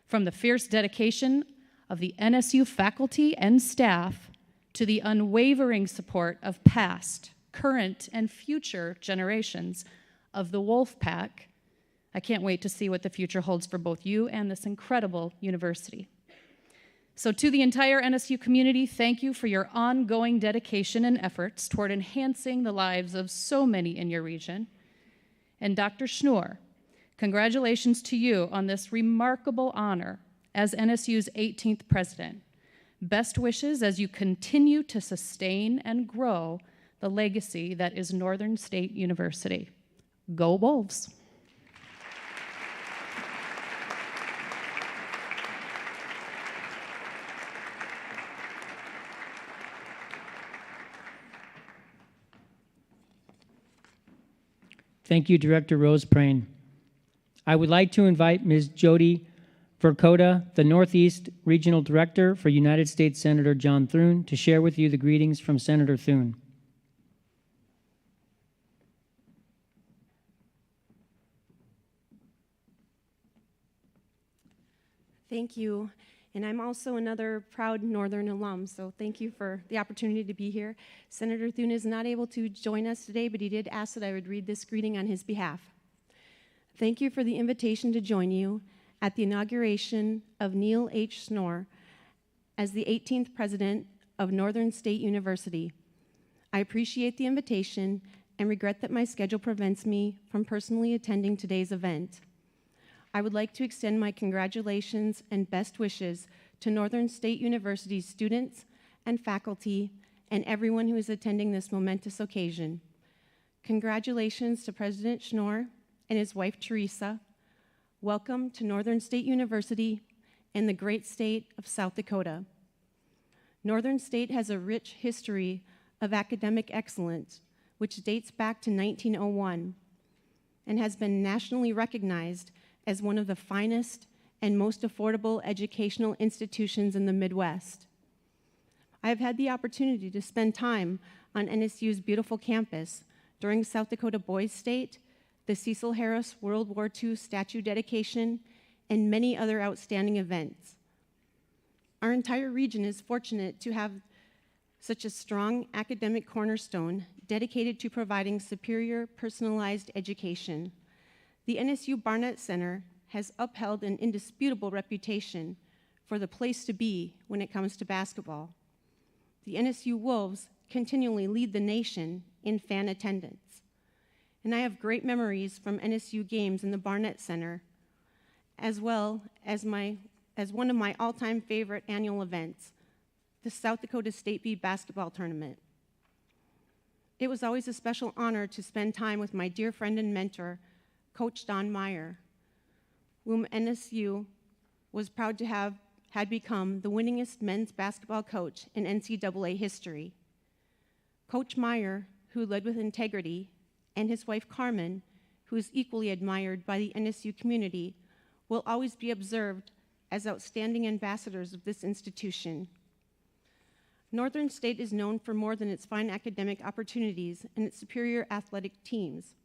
From the fierce dedication of the NSU faculty and staff to the unwavering support of past, current, and future generations of the Wolf Pack, I can't wait to see what the future holds for both you and this incredible university. So to the entire NSU community, thank you for your ongoing dedication and efforts toward enhancing the lives of so many in your region. And Dr. Schnoor, congratulations to you on this remarkable honor as NSU's 18th president. Best wishes as you continue to sustain and grow the legacy that is Northern State University. Go Wolves! Thank you, Director Rose Prain. I would like to invite Ms. Jody Verkota, the Northeast Regional Director for United States Senator John Thune, to share with you the greetings from Senator Thune. Thank you. And I'm also another proud Northern alum, so thank you for the opportunity to be here. Senator Thune is not able to join us today, but he did ask that I would read this greeting on his behalf. Thank you for the invitation to join you at the inauguration of Neal H. Schnoor as the 18th President of Northern State University. I appreciate the invitation and regret that my schedule prevents me from personally attending today's event. I would like to extend my congratulations and best wishes to Northern State University's students and faculty and everyone who is attending this momentous occasion. Congratulations to President Schnoor and his wife Teresa. Welcome to Northern State University and the great state of South Dakota. Northern State has a rich history of academic excellence, which dates back to 1901 and has been nationally recognized as one of the finest and most affordable educational institutions in the Midwest. I have had the opportunity to spend time on NSU's beautiful campus during South Dakota Boys State, the Cecil Harris World War II statue dedication, and many other outstanding events. Our entire region is fortunate to have such a strong academic cornerstone dedicated to providing superior personalized education. The NSU Barnett Center has upheld an indisputable reputation for the place to be when it comes to basketball. The NSU Wolves continually lead the nation in fan attendance. And I have great memories from NSU games in the Barnett Center, as well as one of my all-time favorite annual events, the South Dakota State B basketball tournament. It was always a special honor to spend time with my dear friend and mentor, Coach Don Meyer, whom NSU was proud to have had become the winningest men's basketball coach in NCAA history. Coach Meyer, who led with integrity, and his wife Carmen, who is equally admired by the NSU community, will always be observed as outstanding ambassadors of this institution. Northern State is known for more than its fine academic opportunities and its superior athletic teams.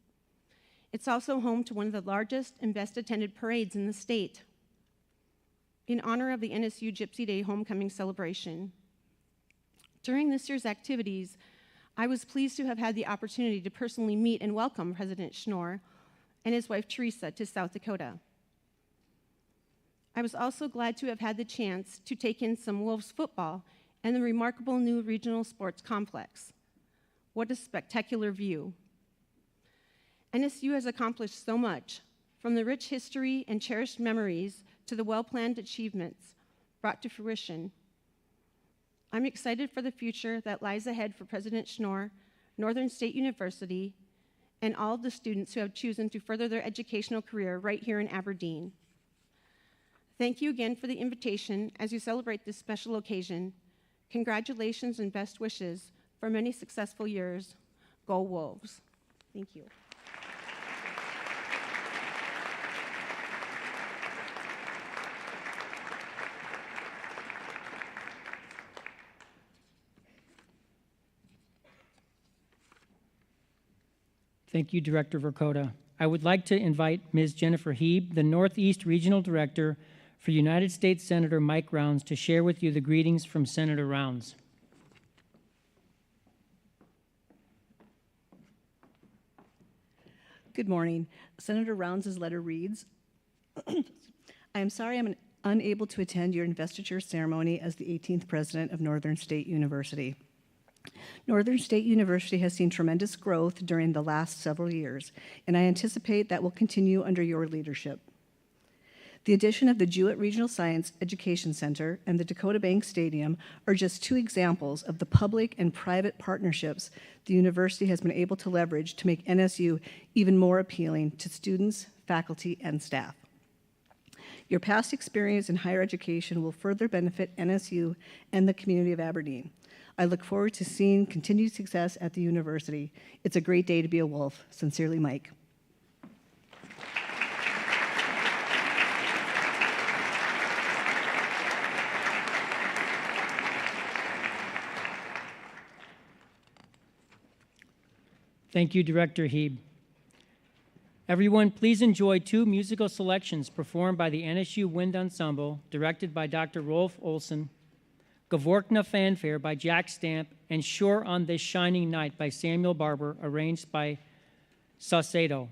It's also home to one of the largest and best attended parades in the state. In honor of the NSU Gypsy Day homecoming celebration. During this year's activities, I was pleased to have had the opportunity to personally meet and welcome President Schnoor and his wife Teresa to South Dakota. I was also glad to have had the chance to take in some Wolves football and the remarkable new regional sports complex. What a spectacular view. NSU has accomplished so much, from the rich history and cherished memories to the well-planned achievements brought to fruition. I'm excited for the future that lies ahead for President Schnoor, Northern State University, and all of the students who have chosen to further their educational career right here in Aberdeen. Thank you again for the invitation as you celebrate this special occasion. Congratulations and best wishes for many successful years. Go Wolves. Thank you. Thank you, Director Verkota. I would like to invite Ms. Jennifer Heeb, the Northeast Regional Director for United States Senator Mike Rounds, to share with you the greetings from Senator Rounds. Good morning. Senator Rounds' letter reads, I am sorry I'm unable to attend your investiture ceremony as the 18th president of Northern State University. Northern State University has seen tremendous growth during the last several years, and I anticipate that will continue under your leadership. The addition of the Jewett Regional Science Education Center and the Dakota Bank Stadium are just two examples of the public and private partnerships the university has been able to leverage to make NSU even more appealing to students, faculty, and staff. Your past experience in higher education will further benefit NSU and the community of Aberdeen. I look forward to seeing continued success at the university. It's a great day to be a Wolf. Sincerely, Mike. Thank you, Director Heeb. Everyone, please enjoy two musical selections performed by the NSU Wind Ensemble, directed by Dr. Rolf Olson, Gavorkna Fanfare by Jack Stamp, and Shore on This Shining Night by Samuel Barber, arranged by Saucedo.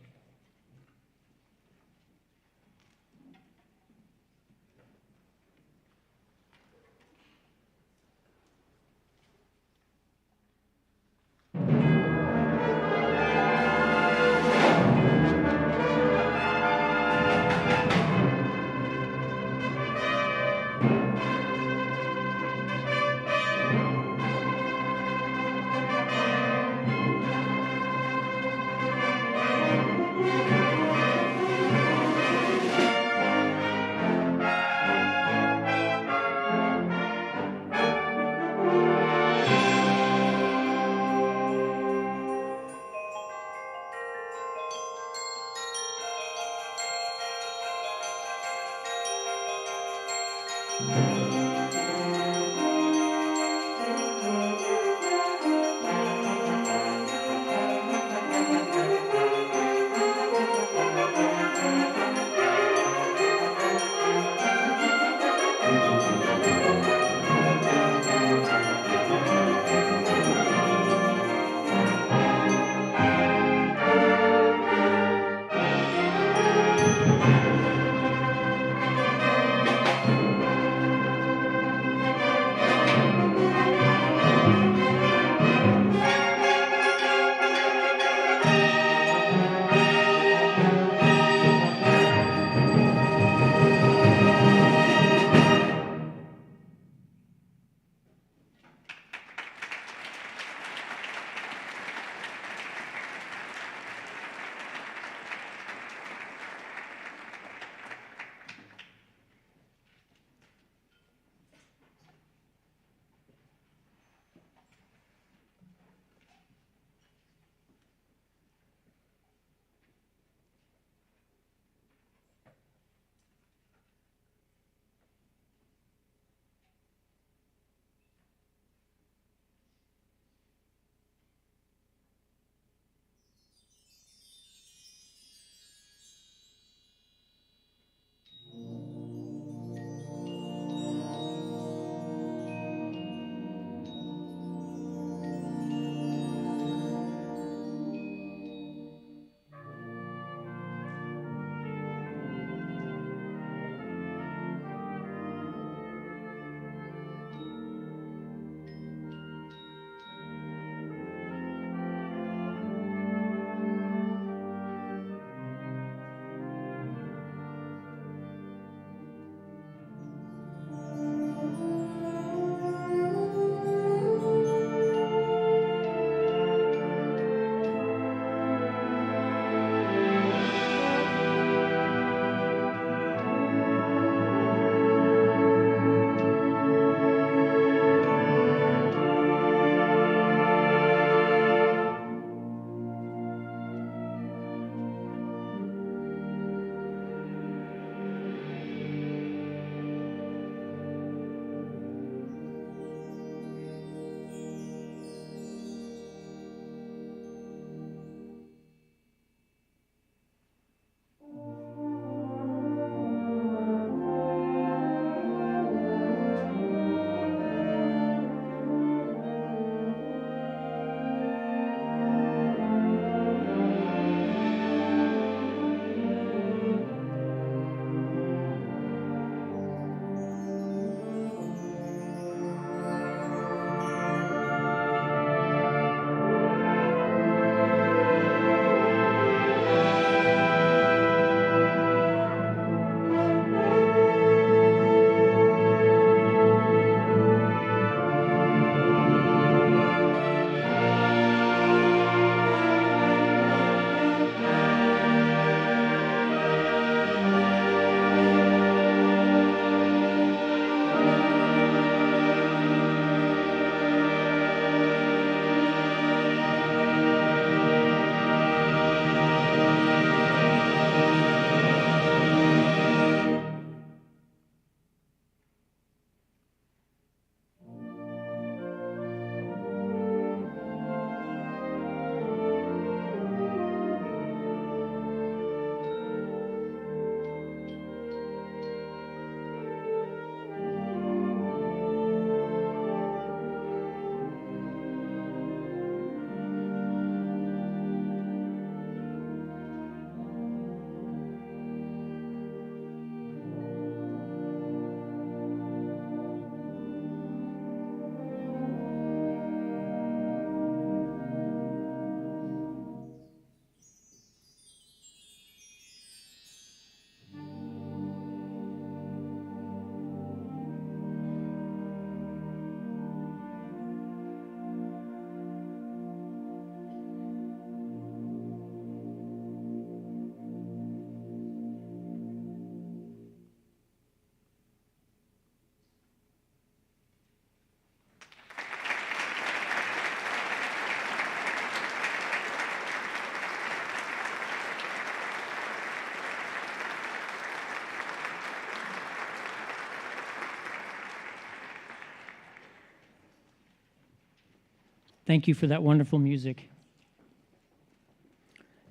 Thank you for that wonderful music.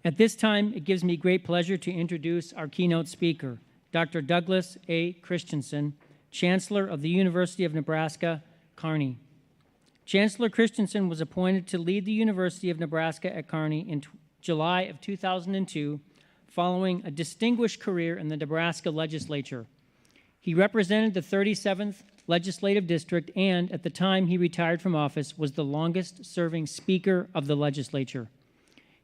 At this time, it gives me great pleasure to introduce our keynote speaker, Dr. Douglas A. Christensen, Chancellor of the University of Nebraska, Kearney. Chancellor Christensen was appointed to lead the University of Nebraska at Kearney in July of 2002, following a distinguished career in the Nebraska legislature. He represented the 37th Legislative District and, at the time he retired from office, was the longest-serving Speaker of the legislature.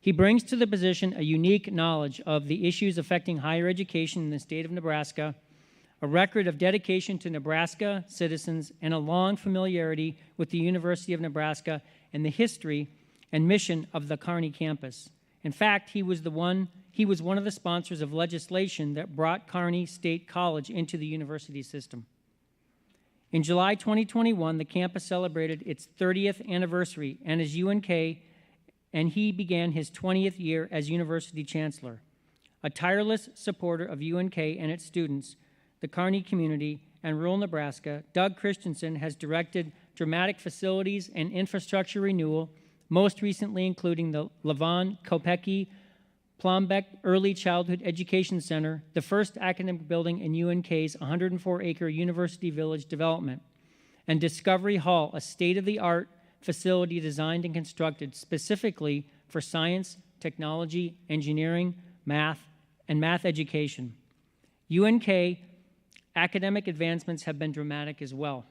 He brings to the position a unique knowledge of the issues affecting higher education in the state of Nebraska, a record of dedication to Nebraska citizens, and a long familiarity with the University of Nebraska and the history and mission of the Kearney campus. In fact, he was one of the sponsors of legislation that brought Kearney State College into the university system. In July 2021, the campus celebrated its 30th anniversary, and as UNK, and he began his 20th year as University Chancellor. A tireless supporter of UNK and its students, the Kearney community, and rural Nebraska, Doug Christensen has directed dramatic facilities and infrastructure renewal, most recently including the Levon Kopecky Plombeck Early Childhood Education Center, the first academic building in UNK's 104-acre University Village development, and Discovery Hall, a state-of-the-art facility designed and constructed specifically for science, technology, engineering, math education. UNK academic advancements have been dramatic as well.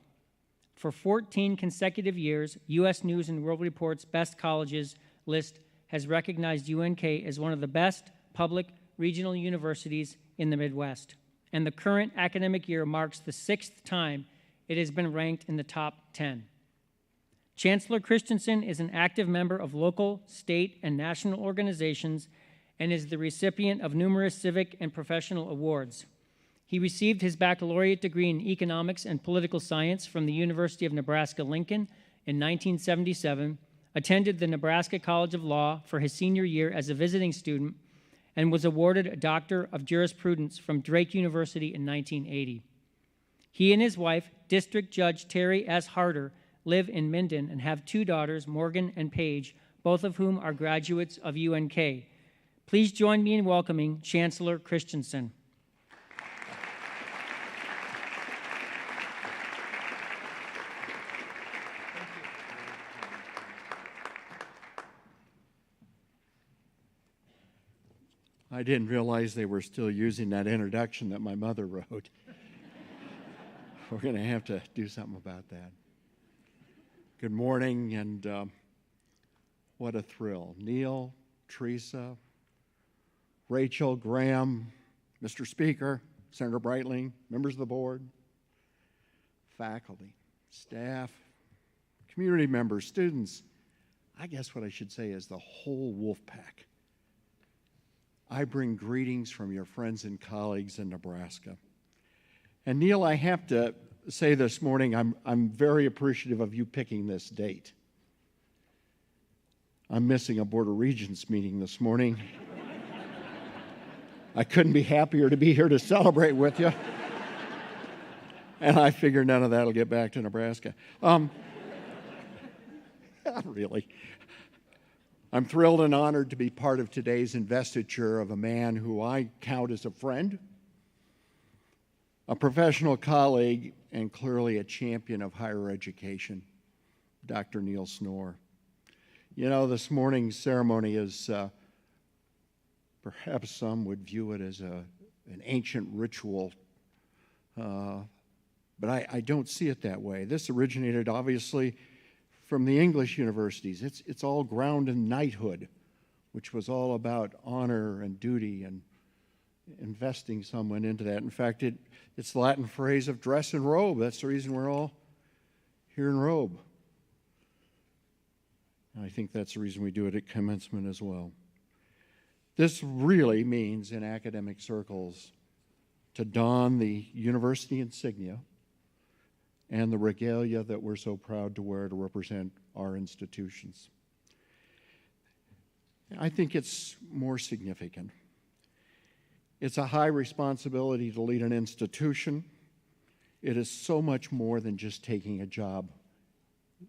For 14 consecutive years, U.S. News and World Report's Best Colleges list has recognized UNK as one of the best public regional universities in the Midwest. And the current academic year marks the 6th time it has been ranked in the top 10. Chancellor Christensen is an active member of local, state, and national organizations and is the recipient of numerous civic and professional awards. He received his baccalaureate degree in economics and political science from the University of Nebraska-Lincoln in 1977, attended the Nebraska College of Law for his senior year as a visiting student, and was awarded a Doctor of Jurisprudence from Drake University in 1980. He and his wife, District Judge Terry S. Harder, live in Minden and have 2 daughters, Morgan and Paige, both of whom are graduates of UNK. Please join me in welcoming Chancellor Christensen. I didn't realize they were still using that introduction that my mother wrote. We're going to have to do something about that. Good morning, and what a thrill. Neal, Teresa, Rachel, Graham, Mr. Speaker, Senator Breitling, members of the board, faculty, staff, community members, students. I guess what I should say is the whole wolf pack. I bring greetings from your friends and colleagues in Nebraska. And Neal, I have to say this morning, I'm very appreciative of you picking this date. I'm missing a Board of Regents meeting this morning. I couldn't be happier to be here to celebrate with you. And I figure none of that will get back to Nebraska. Really. I'm thrilled and honored to be part of today's investiture of a man who I count as a friend, a professional colleague, and clearly a champion of higher education, Dr. Neal Schnoor. You know, this morning's ceremony is, perhaps some would view it as an ancient ritual, but I don't see it that way. This originated, obviously, from the English universities. It's all ground in knighthood, which was all about honor and duty and investing someone into that. In fact, it's the Latin phrase of dress and robe. That's the reason we're all here in robe. And I think that's the reason we do it at commencement as well. This really means in academic circles to don the university insignia and the regalia that we're so proud to wear to represent our institutions. I think it's more significant. It's a high responsibility to lead an institution. It is so much more than just taking a job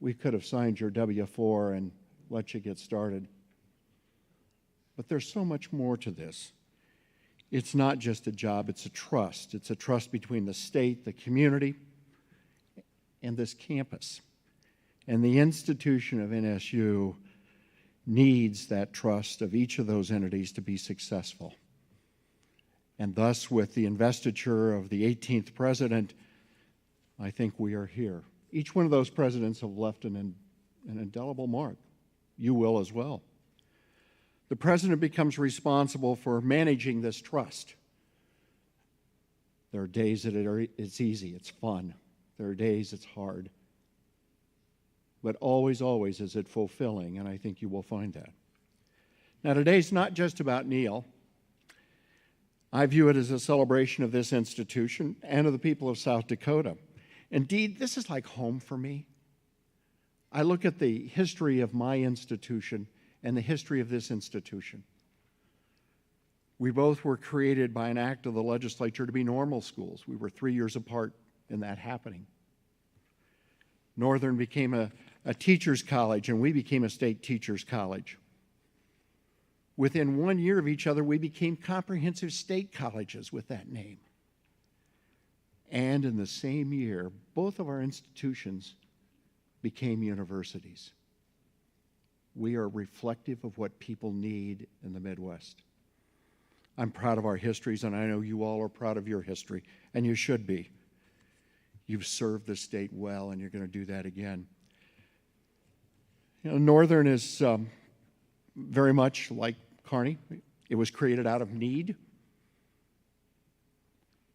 we could have signed your W-4 and let you get started. But there's so much more to this. It's not just a job, it's a trust. It's a trust between the state, the community, and this campus. And the institution of NSU needs that trust of each of those entities to be successful. And thus, with the investiture of the 18th president, I think we are here. Each one of those presidents have left an indelible mark. You will as well. The president becomes responsible for managing this trust. There are days that it's easy, it's fun. There are days it's hard. But always, always is it fulfilling, and I think you will find that. Now, today's not just about Neal. I view it as a celebration of this institution and of the people of South Dakota. Indeed, this is like home for me. I look at the history of my institution and the history of this institution. We both were created by an act of the legislature to be normal schools. We were 3 years apart in that happening. Northern became a teacher's college, and we became a state teacher's college. Within 1 year of each other, we became comprehensive state colleges with that name. And in the same year, both of our institutions became universities. We are reflective of what people need in the Midwest. I'm proud of our histories, and I know you all are proud of your history, and you should be. You've served the state well, and you're going to do that again. You know, Northern is very much like Kearney. It was created out of need.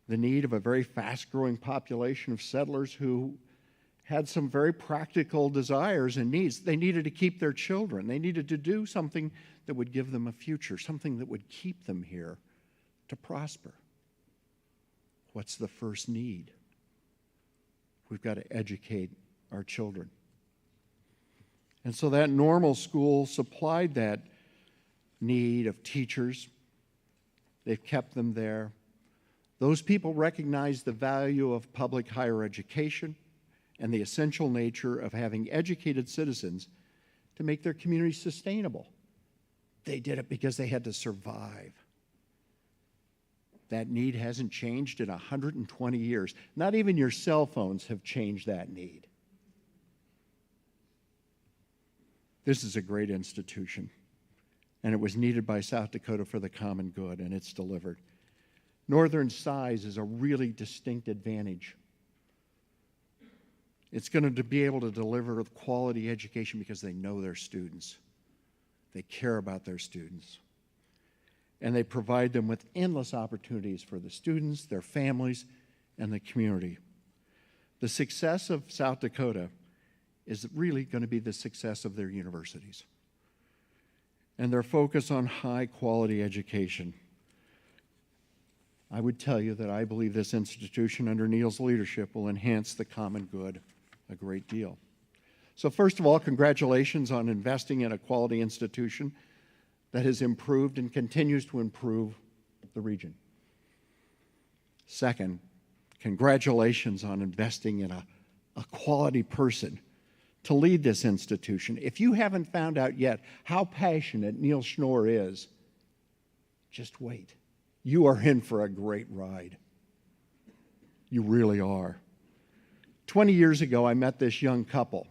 The need of a very fast-growing population of settlers who had some very practical desires and needs. They needed to keep their children. They needed to do something that would give them a future, something that would keep them here to prosper. What's the first need? We've got to educate our children. And so that normal school supplied that need of teachers. They've kept them there. Those people recognize the value of public higher education and the essential nature of having educated citizens to make their community sustainable. They did it because they had to survive. That need hasn't changed in 120 years. Not even your cell phones have changed that need. This is a great institution, and it was needed by South Dakota for the common good, and it's delivered. Northern's size is a really distinct advantage. It's going to be able to deliver quality education because they know their students. They care about their students. And they provide them with endless opportunities for the students, their families, and the community. The success of South Dakota is really going to be the success of their universities and their focus on high-quality education. I would tell you that I believe this institution under Neal's leadership will enhance the common good a great deal. So first of all, congratulations on investing in a quality institution that has improved and continues to improve the region. Second, congratulations on investing in a quality person to lead this institution. If you haven't found out yet how passionate Neal Schnoor is, just wait. You are in for a great ride. You really are. 20 years ago, I met this young couple.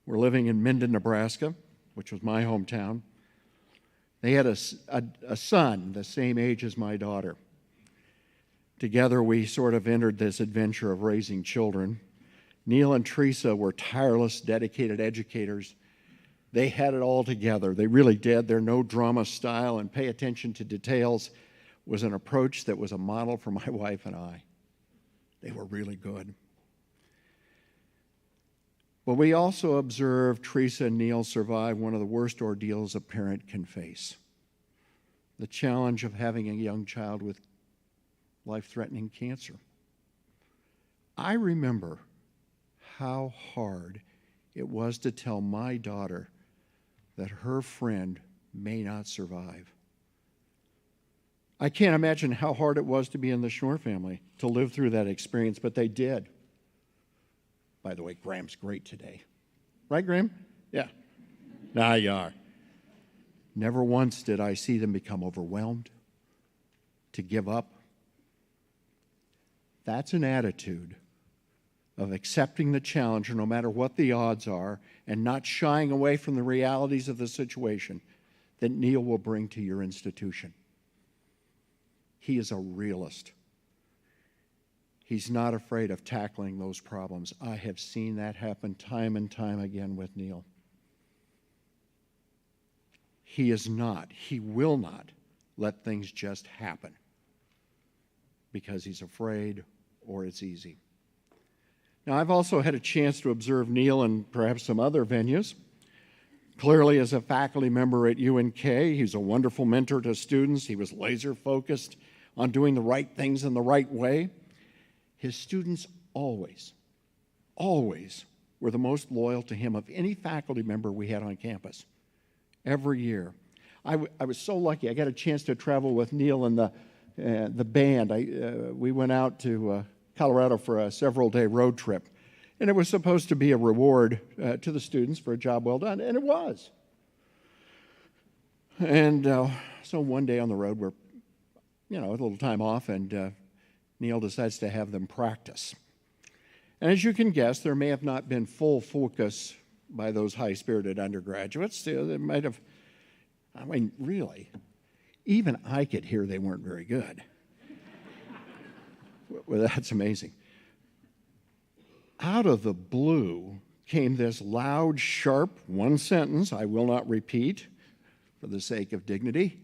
We're living in Minden, Nebraska, which was my hometown. They had a son the same age as my daughter. Together, we sort of entered this adventure of raising children. Neal and Teresa were tireless, dedicated educators. They had it all together. They really did. Their no-drama style and pay attention to details was an approach that was a model for my wife and I. They were really good. But we also observed Teresa and Neal survive one of the worst ordeals a parent can face: the challenge of having a young child with life-threatening cancer. I remember how hard it was to tell my daughter that her friend may not survive. I can't imagine how hard it was to be in the Schnoor family to live through that experience, but they did. By the way, Graham's great today. Right, Graham? Yeah. Nah, you are. Never once did I see them become overwhelmed, to give up. That's an attitude of accepting the challenge no matter what the odds are and not shying away from the realities of the situation that Neal will bring to your institution. He is a realist. He's not afraid of tackling those problems. I have seen that happen time and time again with Neal. He is not, he will not let things just happen because he's afraid or it's easy. Now, I've also had a chance to observe Neal in perhaps some other venues. Clearly, as a faculty member at UNK, he's a wonderful mentor to students. He was laser focused on doing the right things in the right way. His students always were the most loyal to him of any faculty member we had on campus. Every year. I was so lucky. I got a chance to travel with Neal and the band. We went out to Colorado for a several-day road trip. And it was supposed to be a reward to the students for a job well done, and it was. And so one day on the road, we're, a little time off, and Neal decides to have them practice. And as you can guess, there may have not been full focus by those high-spirited undergraduates. They might have, really, even I could hear they weren't very good. Well, that's amazing. Out of the blue came this loud, sharp one sentence I will not repeat for the sake of dignity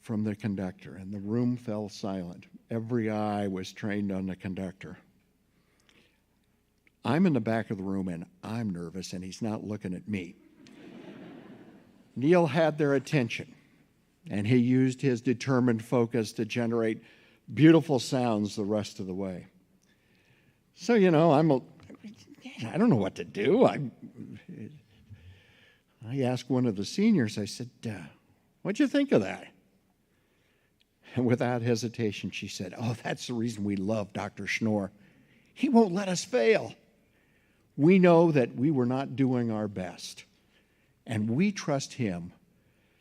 from the conductor, and the room fell silent. Every eye was trained on the conductor. I'm in the back of the room, and I'm nervous, and he's not looking at me. Neal had their attention, and he used his determined focus to generate beautiful sounds the rest of the way. So, I don't know what to do. I asked one of the seniors, I said, what'd you think of that? And without hesitation, she said, oh, that's the reason we love Dr. Schnoor. He won't let us fail. We know that we were not doing our best, and we trust him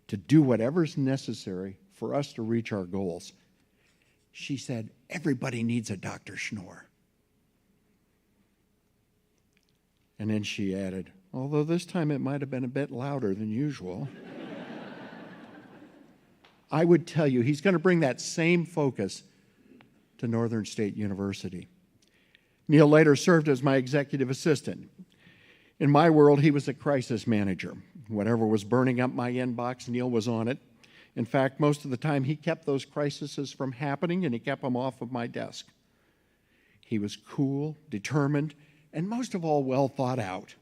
to do whatever's necessary for us to reach our goals. She said, everybody needs a Dr. Schnoor. And then she added, although this time it might have been a bit louder than usual. I would tell you, he's going to bring that same focus to Northern State University. Neal later served as my executive assistant. In my world, he was a crisis manager. Whatever was burning up my inbox, Neal was on it. In fact, most of the time, he kept those crises from happening, and he kept them off of my desk. He was cool, determined, and most of all, well thought out.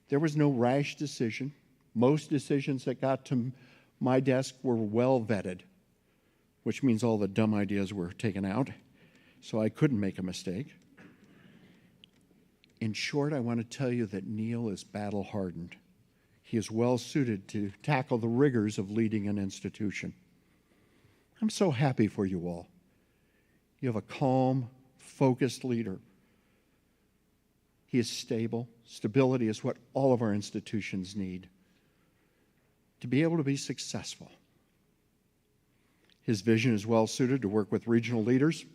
There was no rash decision. Most decisions that got to my desk were well vetted, which means all the dumb ideas were taken out, so I couldn't make a mistake. In short, I want to tell you that Neal is battle-hardened. He is well-suited to tackle the rigors of leading an institution. I'm so happy for you all. You have a calm, focused leader. He is stable. Stability is what all of our institutions need to be able to be successful. His vision is well-suited to work with regional leaders.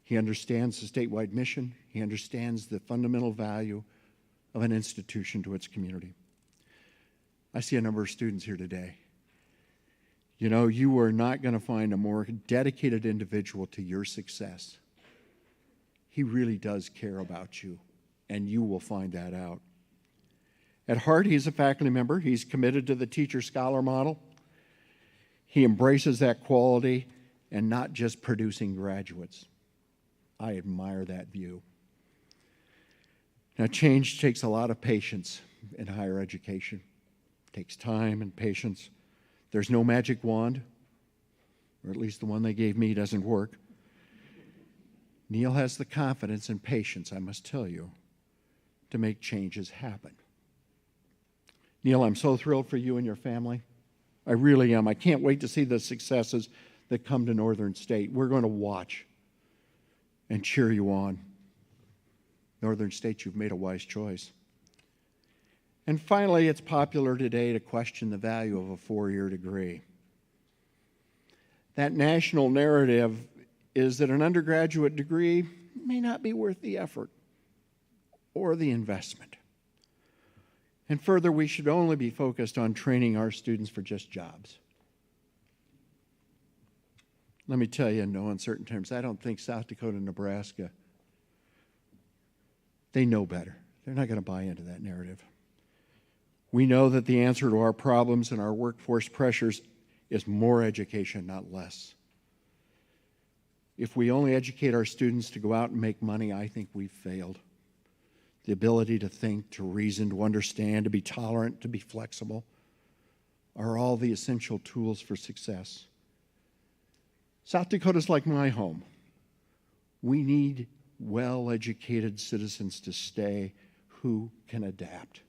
He understands the statewide mission. He understands the fundamental value of an institution to its community. I see a number of students here today. You are not going to find a more dedicated individual to your success. He really does care about you, and you will find that out. At heart, he's a faculty member. He's committed to the teacher-scholar model. He embraces that quality and not just producing graduates. I admire that view. Now, change takes a lot of patience in higher education. It takes time and patience. There's no magic wand, or at least the one they gave me doesn't work. Neal has the confidence and patience, I must tell you, to make changes happen. Neal, I'm so thrilled for you and your family. I really am. I can't wait to see the successes that come to Northern State. We're going to watch and cheer you on. Northern State, you've made a wise choice. And finally, it's popular today to question the value of a four-year degree. That national narrative is that an undergraduate degree may not be worth the effort or the investment. And further, we should only be focused on training our students for just jobs. Let me tell you in no uncertain terms, I don't think South Dakota and Nebraska, they know better. They're not going to buy into that narrative. We know that the answer to our problems and our workforce pressures is more education, not less. If we only educate our students to go out and make money, I think we've failed. The ability to think, to reason, to understand, to be tolerant, to be flexible are all the essential tools for success. South Dakota's like my home. We need well-educated citizens to stay who can adapt.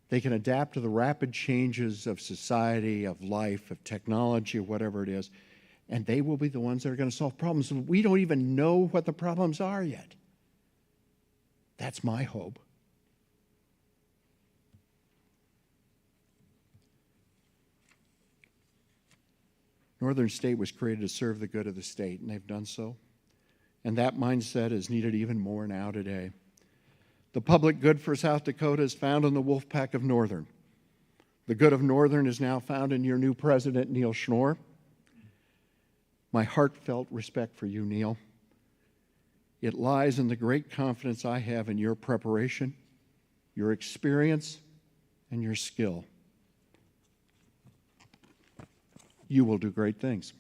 They can adapt to the rapid changes of society, of life, of technology, or whatever it is, and they will be the ones that are going to solve problems. We don't even know what the problems are yet. That's my hope. Northern State was created to serve the good of the state, and they've done so. And that mindset is needed even more now today. The public good for South Dakota is found in the wolf pack of Northern. The good of Northern is now found in your new president, Neal Schnoor. My heartfelt respect for you, Neal. It lies in the great confidence I have in your preparation, your experience, and your skill. You will do great things.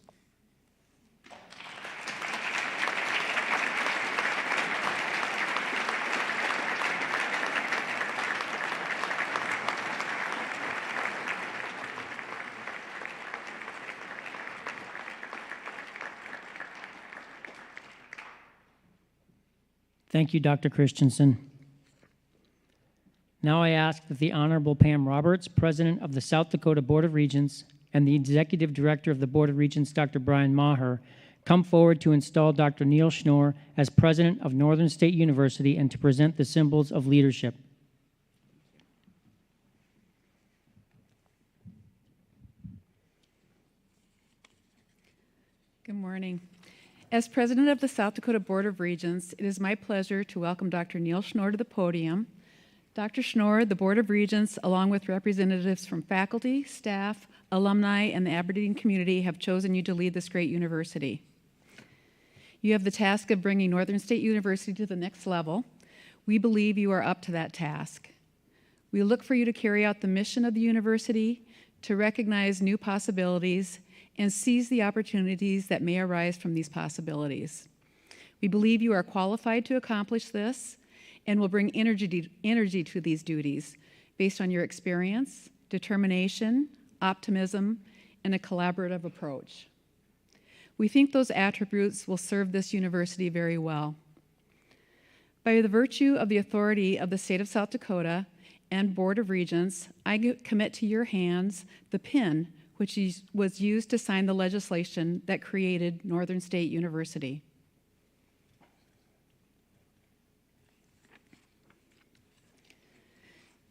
Thank you, Dr. Christensen. Now I ask that the Honorable Pam Roberts, President of the South Dakota Board of Regents, and the Executive Director of the Board of Regents, Dr. Brian Maher, come forward to install Dr. Neal Schnoor as President of Northern State University and to present the symbols of leadership. Good morning. As President of the South Dakota Board of Regents, it is my pleasure to welcome Dr. Neal Schnoor to the podium. Dr. Schnoor, the Board of Regents, along with representatives from faculty, staff, alumni, and the Aberdeen community have chosen you to lead this great university. You have the task of bringing Northern State University to the next level. We believe you are up to that task. We look for you to carry out the mission of the university, to recognize new possibilities, and seize the opportunities that may arise from these possibilities. We believe you are qualified to accomplish this and will bring energy to these duties based on your experience, determination, optimism, and a collaborative approach. We think those attributes will serve this university very well. By the virtue of the authority of the state of South Dakota and Board of Regents, I commit to your hands the pen which was used to sign the legislation that created Northern State University.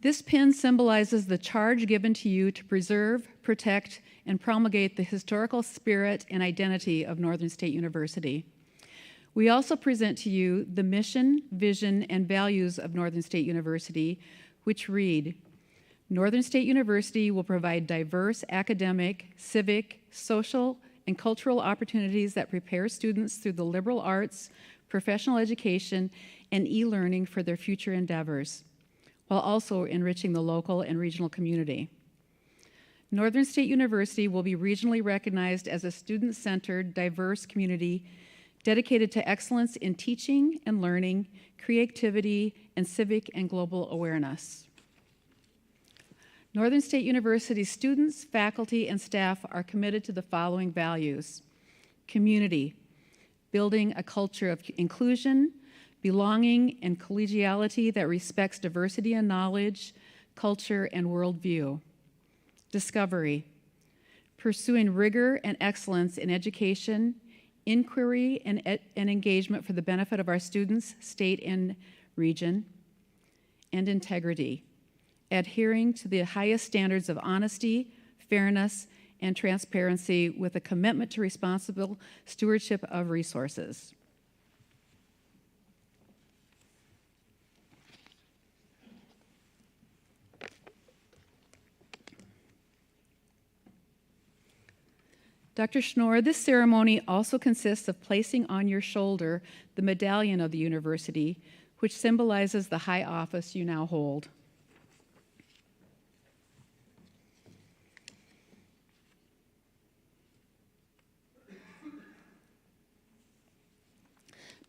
This pin symbolizes the charge given to you to preserve, protect, and promulgate the historical spirit and identity of Northern State University. We also present to you the mission, vision, and values of Northern State University, which read, Northern State University will provide diverse academic, civic, social, and cultural opportunities that prepare students through the liberal arts, professional education, and e-learning for their future endeavors, while also enriching the local and regional community. Northern State University will be regionally recognized as a student-centered, diverse community dedicated to excellence in teaching and learning, creativity, and civic and global awareness. Northern State University students, faculty, and staff are committed to the following values: community, building a culture of inclusion, belonging, and collegiality that respects diversity in knowledge, culture, and worldview. Discovery, pursuing rigor and excellence in education, inquiry, and engagement for the benefit of our students, state, and region, and integrity, adhering to the highest standards of honesty, fairness, and transparency with a commitment to responsible stewardship of resources. Dr. Schnoor, this ceremony also consists of placing on your shoulder the medallion of the university, which symbolizes the high office you now hold.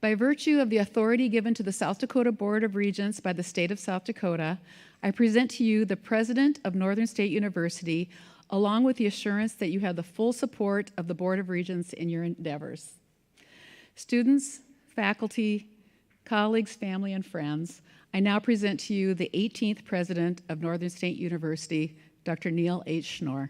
By virtue of the authority given to the South Dakota Board of Regents by the state of South Dakota, I present to you the President of Northern State University, along with the assurance that you have the full support of the Board of Regents in your endeavors. Students, faculty, colleagues, family, and friends, I now present to you the 18th President of Northern State University, Dr. Neal H. Schnoor.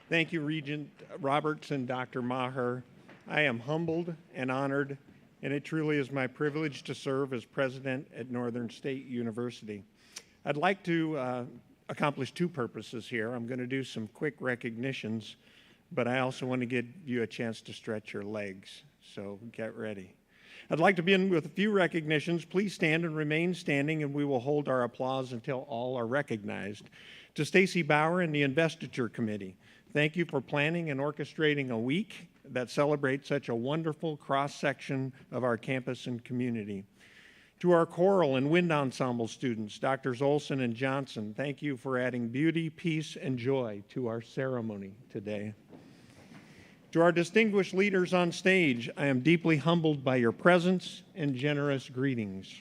Thank you, Regent Roberts and Dr. Maher. I am humbled and honored, and it truly is my privilege to serve as president at Northern State University. I'd like to accomplish two purposes here. I'm going to do some quick recognitions, but I also want to give you a chance to stretch your legs, so get ready. I'd like to begin with a few recognitions. Please stand and remain standing, and we will hold our applause until all are recognized. To Stacy Bauer and the Investiture Committee, thank you for planning and orchestrating a week that celebrates such a wonderful cross-section of our campus and community. To our choral and wind ensemble students, Drs. Olson and Johnson, thank you for adding beauty, peace, and joy to our ceremony today. To our distinguished leaders on stage, I am deeply humbled by your presence and generous greetings.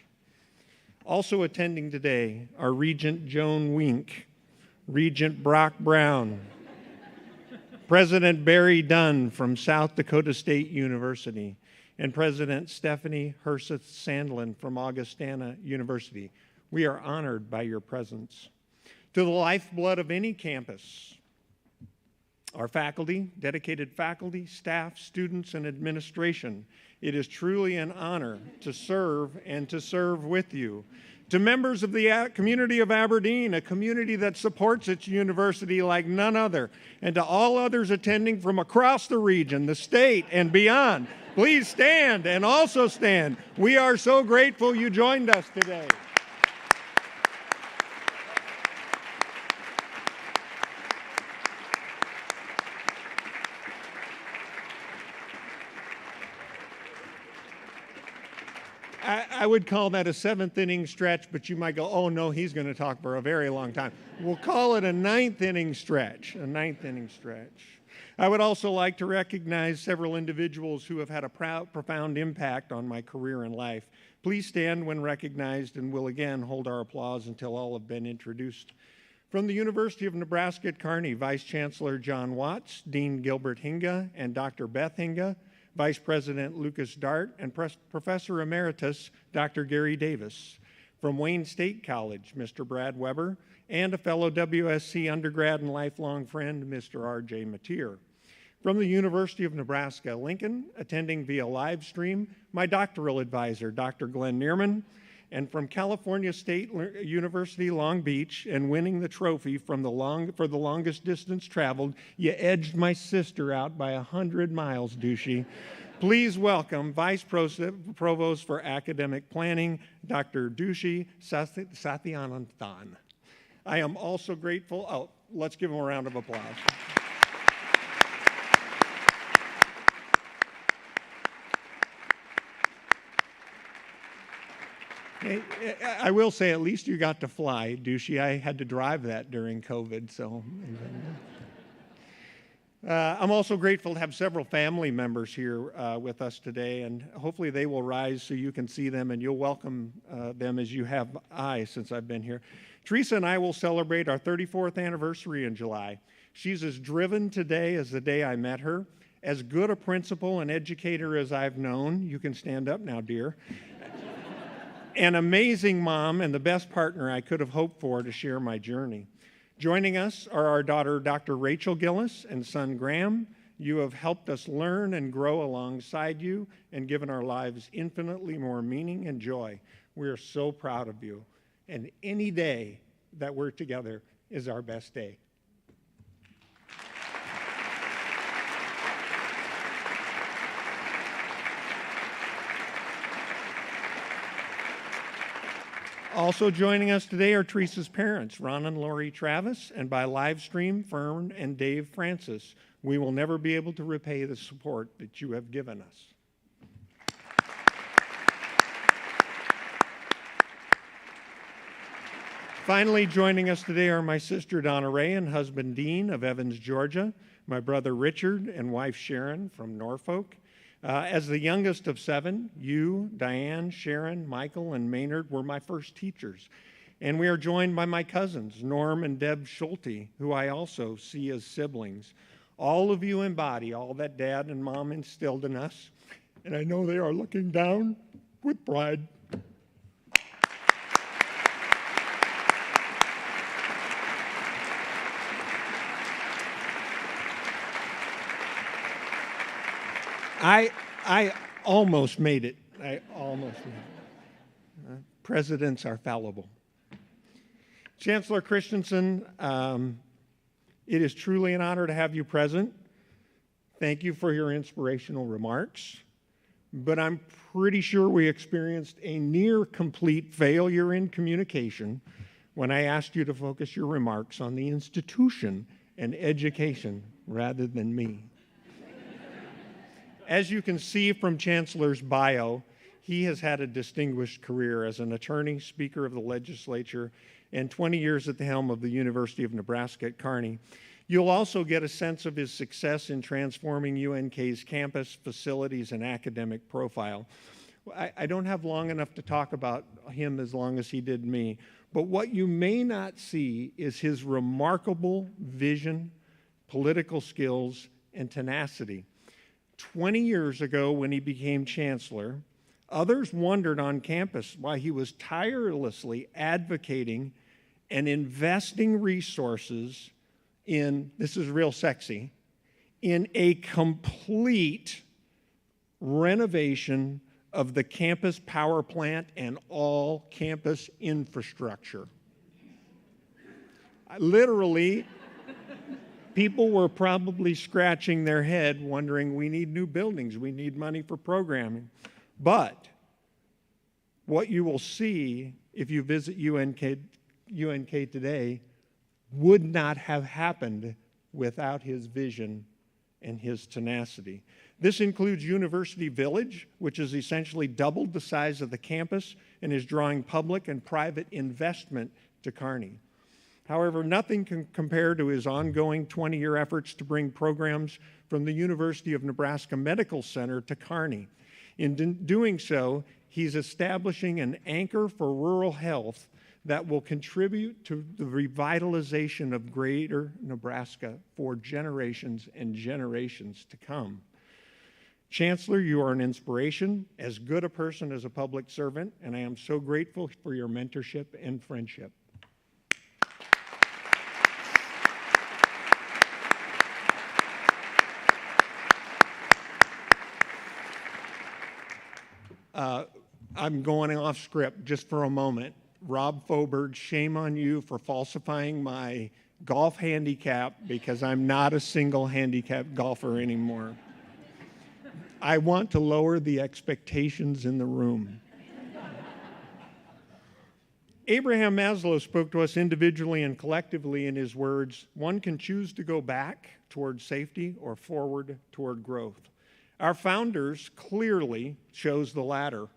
Also attending today are Regent Joan Wink, Regent Brock Brown, President Barry Dunn from South Dakota State University, and President Stephanie Herseth Sandlin from Augustana University. We are honored by your presence. To the lifeblood of any campus, our faculty, dedicated faculty, staff, students, and administration, it is truly an honor to serve and to serve with you. To members of the community of Aberdeen, a community that supports its university like none other, and to all others attending from across the region, the state, and beyond, please stand and also stand. We are so grateful you joined us today. I would call that a seventh inning stretch, but you might go, oh no, he's going to talk for a very long time. We'll call it a ninth inning stretch, I would also like to recognize several individuals who have had a profound impact on my career and life. Please stand when recognized, and we'll again hold our applause until all have been introduced. From the University of Nebraska at Kearney, Vice Chancellor John Watts, Dean Gilbert Hinga, and Dr. Beth Hinga, Vice President Lucas Dart, and Professor Emeritus Dr. Gary Davis. From Wayne State College, Mr. Brad Weber, and a fellow WSC undergrad and lifelong friend, Mr. R.J. Mateer. From the University of Nebraska, Lincoln, attending via live stream, my doctoral advisor, Dr. Glenn Neerman, and from California State University, Long Beach, and winning the trophy for the longest distance traveled, you edged my sister out by 100 miles, douchey. Please welcome Vice Provost for Academic Planning, Dr. Dushi Satyananthan. I am also grateful, let's give him a round of applause. I will say, at least you got to fly, douchey. I had to drive that during COVID, so. I'm also grateful to have several family members here with us today, and hopefully they will rise so you can see them and you'll welcome them as you have I since I've been here. Teresa and I will celebrate our 34th anniversary in July. She's as driven today as the day I met her, as good a principal and educator as I've known. You can stand up now, dear. An amazing mom and the best partner I could have hoped for to share my journey. Joining us are our daughter, Dr. Rachel Gillis, and son, Graham. You have helped us learn and grow alongside you and given our lives infinitely more meaning and joy. We are so proud of you. And any day that we're together is our best day. Also joining us today are Teresa's parents, Ron and Lori Travis, and by live stream, Fern and Dave Francis. We will never be able to repay the support that you have given us. Finally, joining us today are my sister Donna Ray and husband Dean of Evans, Georgia, my brother Richard and wife Sharon from Norfolk. As the youngest of 7, you, Diane, Sharon, Michael, and Maynard were my first teachers. And we are joined by my cousins, Norm and Deb Schulte, who I also see as siblings. All of you embody all that Dad and Mom instilled in us, and I know they are looking down with pride. I almost made it. I almost made it. Presidents are fallible. Chancellor Christensen, it is truly an honor to have you present. Thank you for your inspirational remarks. But I'm pretty sure we experienced a near complete failure in communication when I asked you to focus your remarks on the institution and education rather than me. As you can see from Chancellor's bio, he has had a distinguished career as an attorney, Speaker of the Legislature, and 20 years at the helm of the University of Nebraska at Kearney. You'll also get a sense of his success in transforming UNK's campus, facilities, and academic profile. I don't have long enough to talk about him as long as he did me, but what you may not see is his remarkable vision, political skills, and tenacity. 20 years ago, when he became chancellor, others wondered on campus why he was tirelessly advocating and investing resources in, this is real sexy, in a complete renovation of the campus power plant and all campus infrastructure. Literally, people were probably scratching their head wondering, we need new buildings, we need money for programming. But what you will see if you visit UNK today would not have happened without his vision and his tenacity. This includes University Village, which has essentially doubled the size of the campus and is drawing public and private investment to Kearney. However, nothing can compare to his ongoing 20-year efforts to bring programs from the University of Nebraska Medical Center to Kearney. In doing so, he's establishing an anchor for rural health that will contribute to the revitalization of greater Nebraska for generations and generations to come. Chancellor, you are an inspiration, as good a person as a public servant, and I am so grateful for your mentorship and friendship. I'm going off script just for a moment. Rob Foberg, shame on you for falsifying my golf handicap because I'm not a single handicap golfer anymore. I want to lower the expectations in the room. Abraham Maslow spoke to us individually and collectively in his words, one can choose to go back toward safety or forward toward growth. Our founders clearly chose the latter,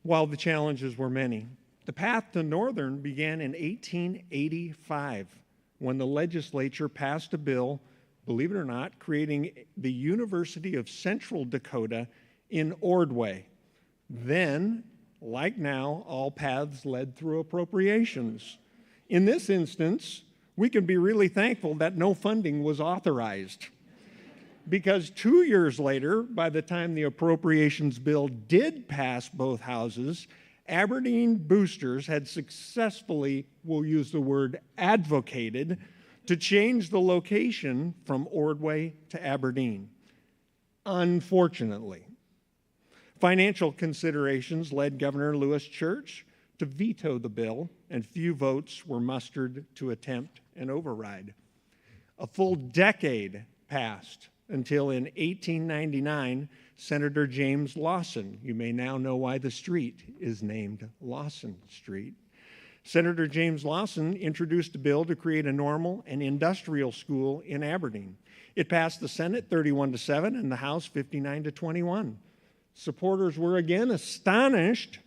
while the challenges were many. The path to Northern began in 1885, when the legislature passed a bill believe it or not, creating the University of Central Dakota in Ordway. Then, like now, all paths led through appropriations. In this instance, we can be really thankful that no funding was authorized, because 2 years later, by the time the appropriations bill did pass both houses, Aberdeen boosters had successfully, we'll use the word, advocated to change the location from Ordway to Aberdeen. Unfortunately, financial considerations led Governor Lewis Church to veto the bill, and few votes were mustered to attempt an override. A full decade passed until in 1899, Senator James Lawson, you may now know why the street is named Lawson Street. Senator James Lawson introduced a bill to create a normal and industrial school in Aberdeen. It passed the Senate 31-7 and the House 59-21. Supporters were again astonished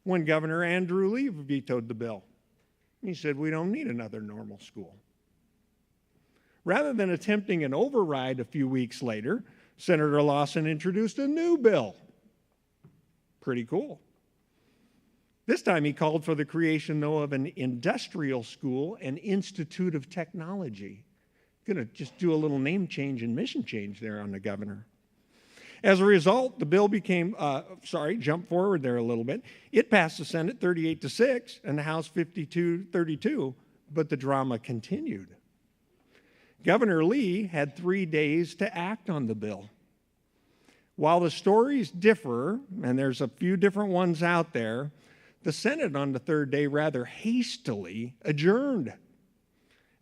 when Governor Andrew Lee vetoed the bill. He said, "We don't need another normal school." Rather than attempting an override a few weeks later, Senator Lawson introduced a new bill. Pretty cool. This time he called for the creation, though, of an industrial school and Institute of Technology. Gonna just do a little name change and mission change there on the governor. As a result, the bill became, jump forward there a little bit. It passed the Senate 38-6 and the House 52-32, but the drama continued. Governor Lee had 3 days to act on the bill. While the stories differ, and there's a few different ones out there, the Senate on the third day rather hastily adjourned.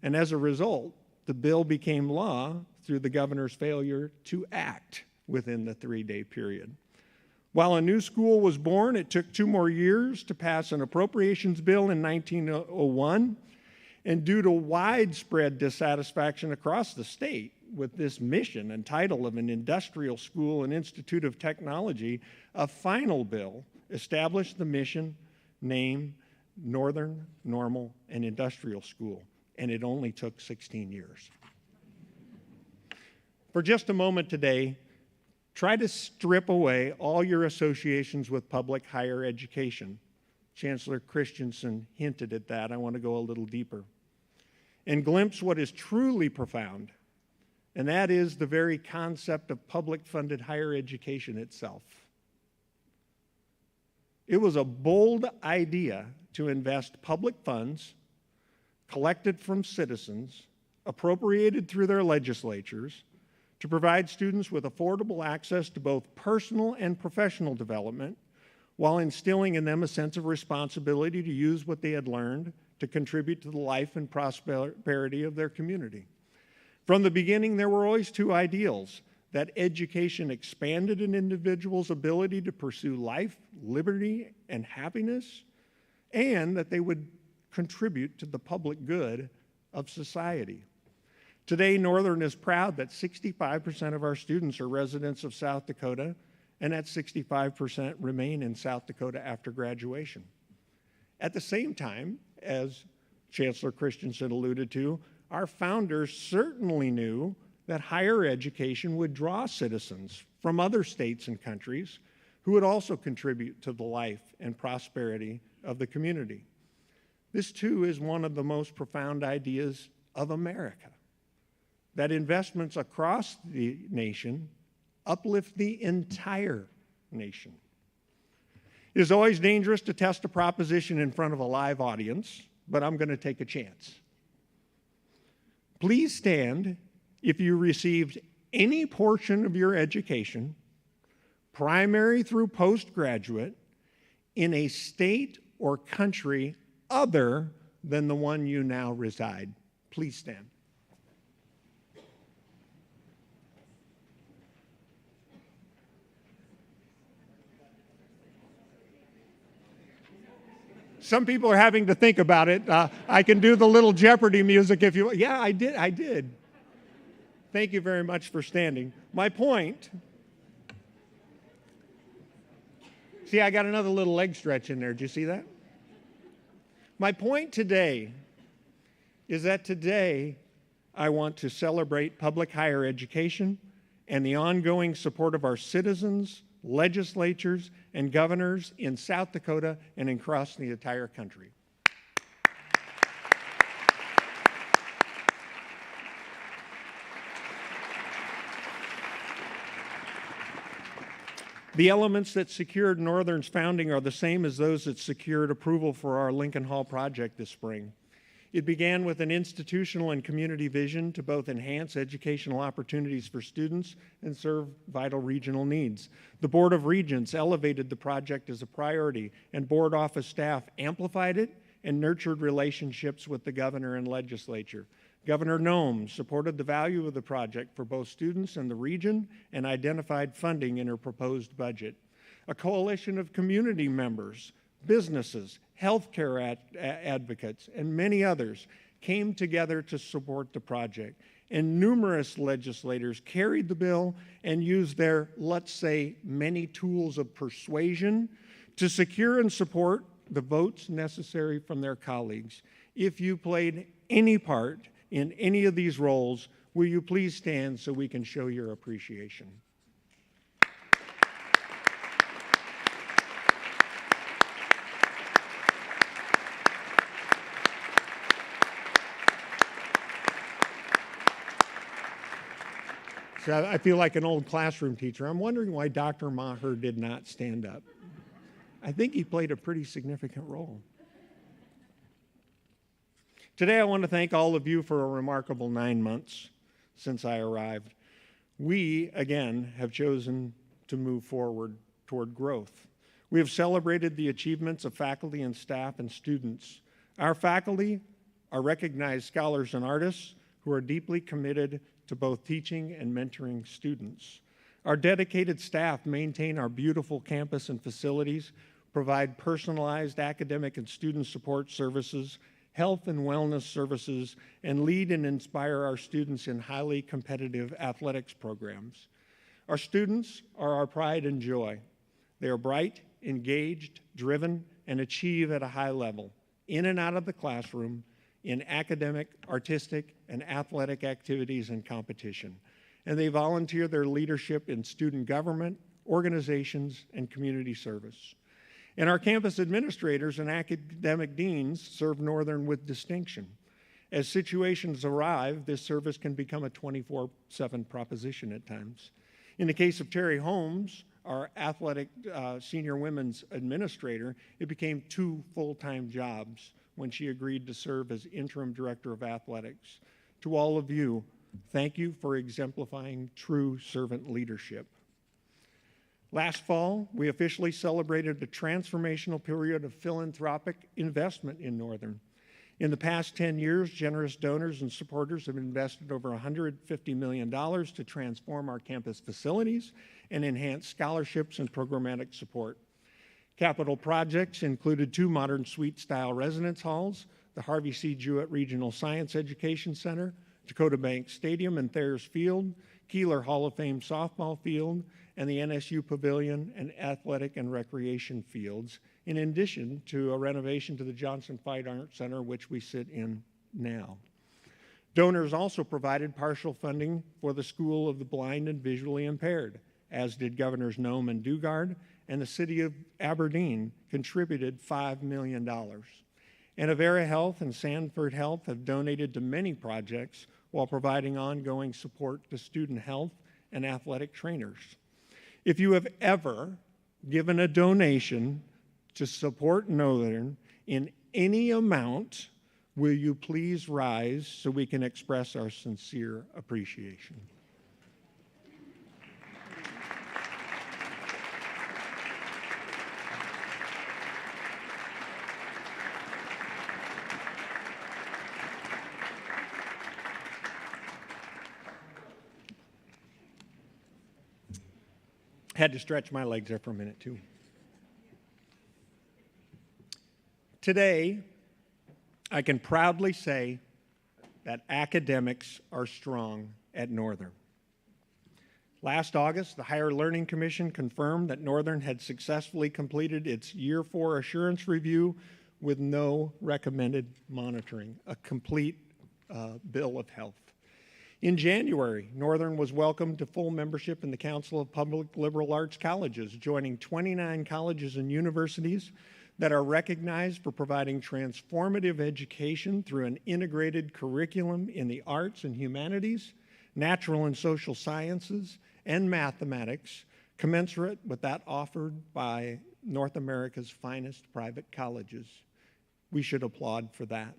And as a result, the bill became law through the governor's failure to act within the 3-day period. While a new school was born, it took 2 more years to pass an appropriations bill in 1901. And due to widespread dissatisfaction across the state with this mission and title of an industrial school and Institute of Technology, a final bill established the mission, name, Northern, Normal, and Industrial School, and it only took 16 years. For just a moment today, try to strip away all your associations with public higher education. Chancellor Christensen hinted at that. I want to go a little deeper and glimpse what is truly profound, and that is the very concept of public-funded higher education itself. It was a bold idea to invest public funds collected from citizens, appropriated through their legislatures, to provide students with affordable access to both personal and professional development, while instilling in them a sense of responsibility to use what they had learned to contribute to the life and prosperity of their community. From the beginning, there were always 2 ideals: that education expanded an individual's ability to pursue life, liberty, and happiness, and that they would contribute to the public good of society. Today, Northern is proud that 65% of our students are residents of South Dakota, and that 65% remain in South Dakota after graduation. At the same time, as Chancellor Christensen alluded to, our founders certainly knew that higher education would draw citizens from other states and countries who would also contribute to the life and prosperity of the community. This, too, is one of the most profound ideas of America, that investments across the nation uplift the entire nation. It is always dangerous to test a proposition in front of a live audience, but I'm going to take a chance. Please stand if you received any portion of your education, primary through postgraduate, in a state or country other than the one you now reside. Please stand. Some people are having to think about it. I can do the little Jeopardy music if you want. Yeah, I did. Thank you very much for standing. My point, see, I got another little leg stretch in there. Did you see that? My point today is that today I want to celebrate public higher education and the ongoing support of our citizens, legislatures, and governors in South Dakota and across the entire country. The elements that secured Northern's founding are the same as those that secured approval for our Lincoln Hall project this spring. It began with an institutional and community vision to both enhance educational opportunities for students and serve vital regional needs. The Board of Regents elevated the project as a priority, and board office staff amplified it and nurtured relationships with the governor and legislature. Governor Noem supported the value of the project for both students and the region and identified funding in her proposed budget. A coalition of community members, businesses, healthcare advocates, and many others came together to support the project. And numerous legislators carried the bill and used their, let's say, many tools of persuasion to secure and support the votes necessary from their colleagues. If you played any part in any of these roles, will you please stand so we can show your appreciation? So I feel like an old classroom teacher. I'm wondering why Dr. Maher did not stand up. I think he played a pretty significant role. Today, I want to thank all of you for a remarkable 9 months since I arrived. We, again, have chosen to move forward toward growth. We have celebrated the achievements of faculty and staff and students. Our faculty are recognized scholars and artists who are deeply committed to both teaching and mentoring students. Our dedicated staff maintain our beautiful campus and facilities, provide personalized academic and student support services, health and wellness services, and lead and inspire our students in highly competitive athletics programs. Our students are our pride and joy. They are bright, engaged, driven, and achieve at a high level, in and out of the classroom, in academic, artistic, and athletic activities and competition. And they volunteer their leadership in student government, organizations, and community service. And our campus administrators and academic deans serve Northern with distinction. As situations arrive, this service can become a 24/7 proposition at times. In the case of Terry Holmes, our athletic senior women's administrator, it became 2 full-time jobs when she agreed to serve as interim director of athletics. To all of you, thank you for exemplifying true servant leadership. Last fall, we officially celebrated a transformational period of philanthropic investment in Northern. In the past 10 years, generous donors and supporters have invested over $150 million to transform our campus facilities and enhance scholarships and programmatic support. Capital projects included 2 modern suite-style residence halls, the Harvey C. Jewett Regional Science Education Center, Dakota Bank Stadium and Thayers Field, Keeler Hall of Fame softball field, and the NSU Pavilion and athletic and recreation fields, in addition to a renovation to the Johnson Fine Arts Center, which we sit in now. Donors also provided partial funding for the School of the Blind and Visually Impaired, as did Governors Noem and Dugard, and the City of Aberdeen contributed $5 million. And Avera Health and Sanford Health have donated to many projects while providing ongoing support to student health and athletic trainers. If you have ever given a donation to support Northern in any amount, will you please rise so we can express our sincere appreciation? Had to stretch my legs there for a minute, too. Today, I can proudly say that academics are strong at Northern. Last August, the Higher Learning Commission confirmed that Northern had successfully completed its Year 4 assurance review with no recommended monitoring, a complete bill of health. In January, Northern was welcomed to full membership in the Council of Public Liberal Arts Colleges, joining 29 colleges and universities that are recognized for providing transformative education through an integrated curriculum in the arts and humanities, natural and social sciences, and mathematics, commensurate with that offered by North America's finest private colleges. We should applaud for that.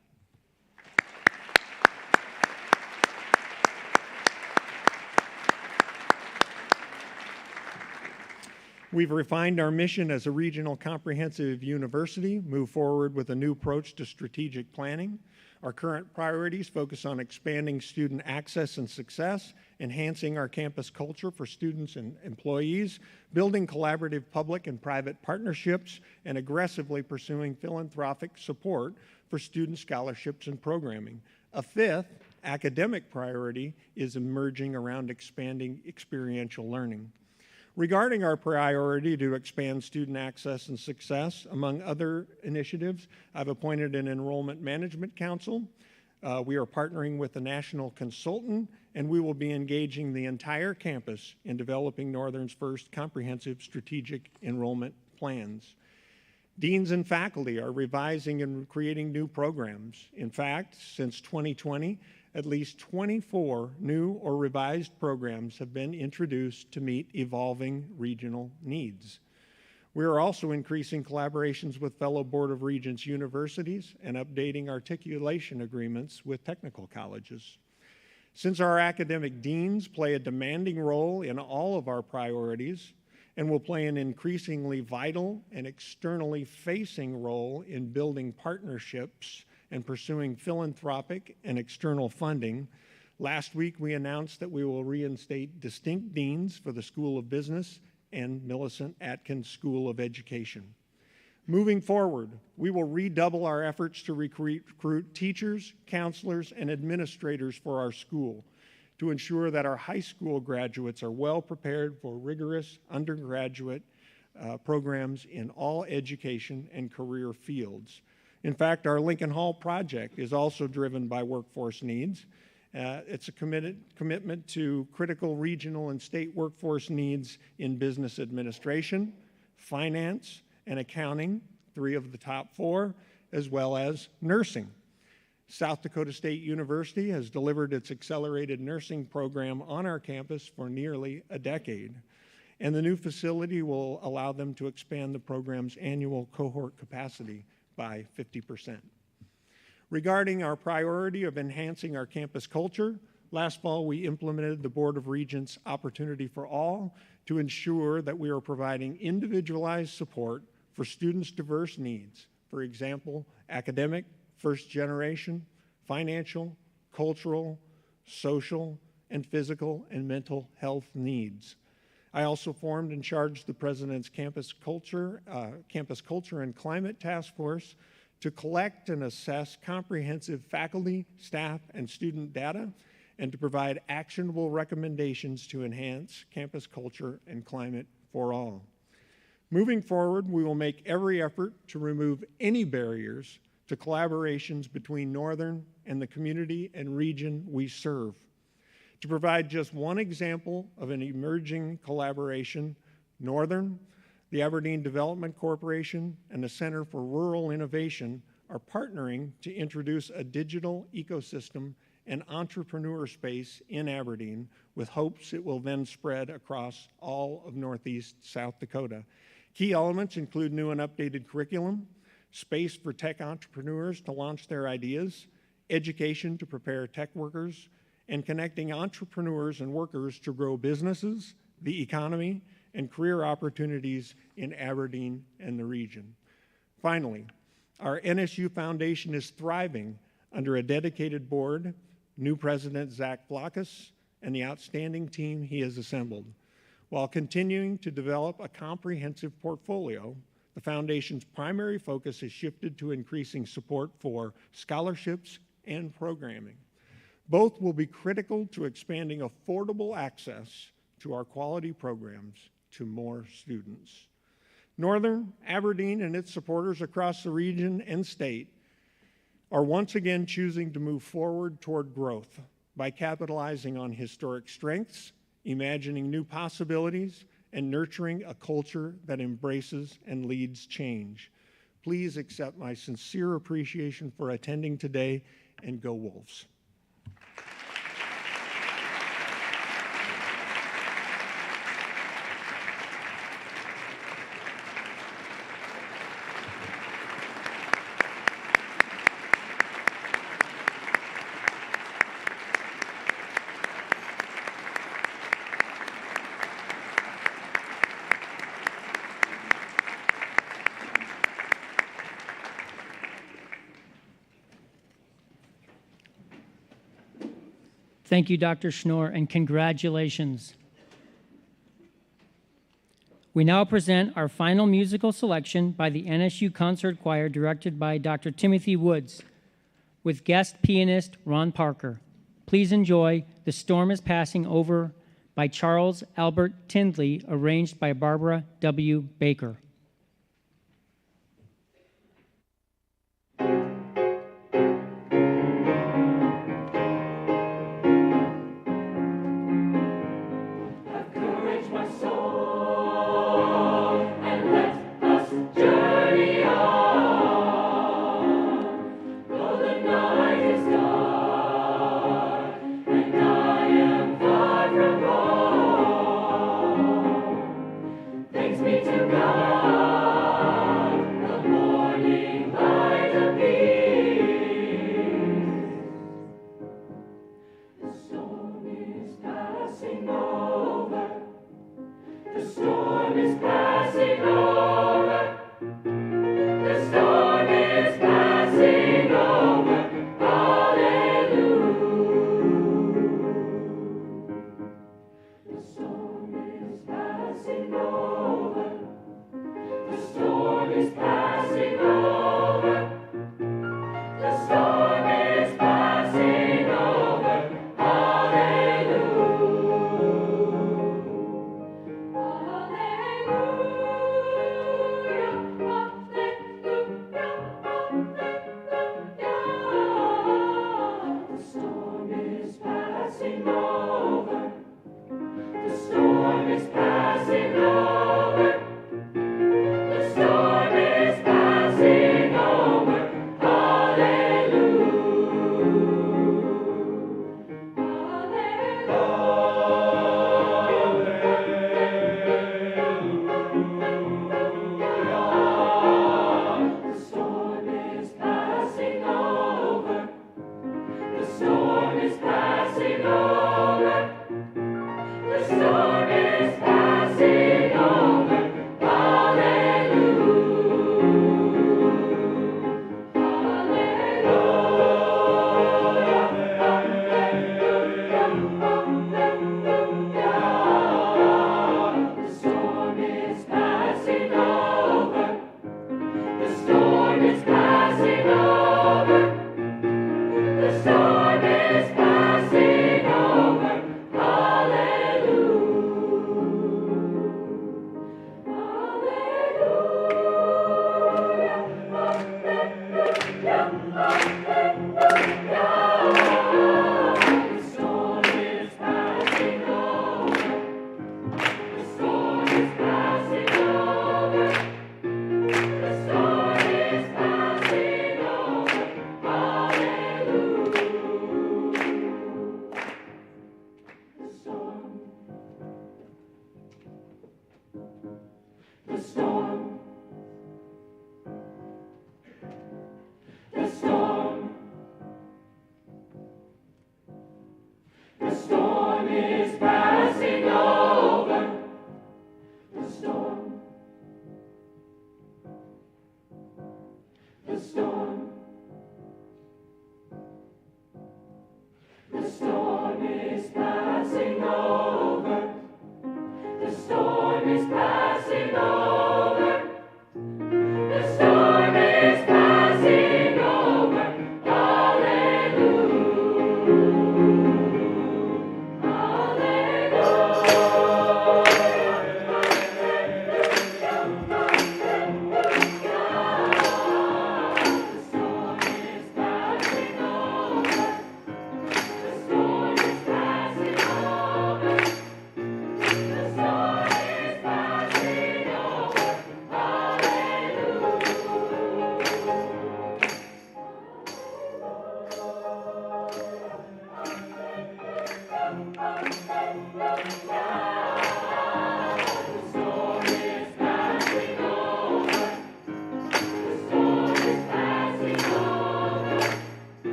We've refined our mission as a regional comprehensive university, moved forward with a new approach to strategic planning. Our current priorities focus on expanding student access and success, enhancing our campus culture for students and employees, building collaborative public and private partnerships, and aggressively pursuing philanthropic support for student scholarships and programming. A fifth academic priority is emerging around expanding experiential learning. Regarding our priority to expand student access and success, among other initiatives, I've appointed an enrollment management council. We are partnering with a national consultant, and we will be engaging the entire campus in developing Northern's first comprehensive strategic enrollment plans. Deans and faculty are revising and creating new programs. In fact, since 2020, at least 24 new or revised programs have been introduced to meet evolving regional needs. We are also increasing collaborations with fellow Board of Regents universities and updating articulation agreements with technical colleges. Since our academic deans play a demanding role in all of our priorities and will play an increasingly vital and externally facing role in building partnerships and pursuing philanthropic and external funding, last week we announced that we will reinstate distinct deans for the School of Business and Millicent Atkins School of Education. Moving forward, we will redouble our efforts to recruit teachers, counselors, and administrators for our school to ensure that our high school graduates are well prepared for rigorous undergraduate programs in all education and career fields. In fact, our Lincoln Hall project is also driven by workforce needs. It's a commitment to critical regional and state workforce needs in business administration, finance, and accounting, 3 of the top 4, as well as nursing. South Dakota State University has delivered its accelerated nursing program on our campus for nearly a decade, and the new facility will allow them to expand the program's annual cohort capacity by 50%. Regarding our priority of enhancing our campus culture, last fall we implemented the Board of Regents Opportunity for All to ensure that we are providing individualized support for students' diverse needs. For example, academic, first generation, financial, cultural, social, and physical and mental health needs. I also formed and charged the President's Campus Culture and Climate Task Force to collect and assess comprehensive faculty, staff, and student data, and to provide actionable recommendations to enhance campus culture and climate for all. Moving forward, we will make every effort to remove any barriers to collaborations between Northern and the community and region we serve. To provide just one example of an emerging collaboration, Northern, the Aberdeen Development Corporation, and the Center for Rural Innovation are partnering to introduce a digital ecosystem and entrepreneur space in Aberdeen with hopes it will then spread across all of Northeast South Dakota. Key elements include new and updated curriculum, space for tech entrepreneurs to launch their ideas, education to prepare tech workers, and connecting entrepreneurs and workers to grow businesses, the economy, and career opportunities in Aberdeen and the region. Finally, our NSU Foundation is thriving under a dedicated board, new President Zach Blockus, and the outstanding team he has assembled. While continuing to develop a comprehensive portfolio, the Foundation's primary focus has shifted to increasing support for scholarships and programming. Both will be critical to expanding affordable access to our quality programs to more students. Northern, Aberdeen, and its supporters across the region and state are once again choosing to move forward toward growth. by capitalizing on historic strengths, imagining new possibilities, and nurturing a culture that embraces and leads change. Please accept my sincere appreciation for attending today, and go Wolves. Thank you, Dr. Schnoor, and congratulations. We now present our final musical selection by the NSU Concert Choir, directed by Dr. Timothy Woods, with guest pianist Ron Parker. Please enjoy "The Storm is Passing Over" by Charles Albert Tindley, arranged by Barbara W. Baker.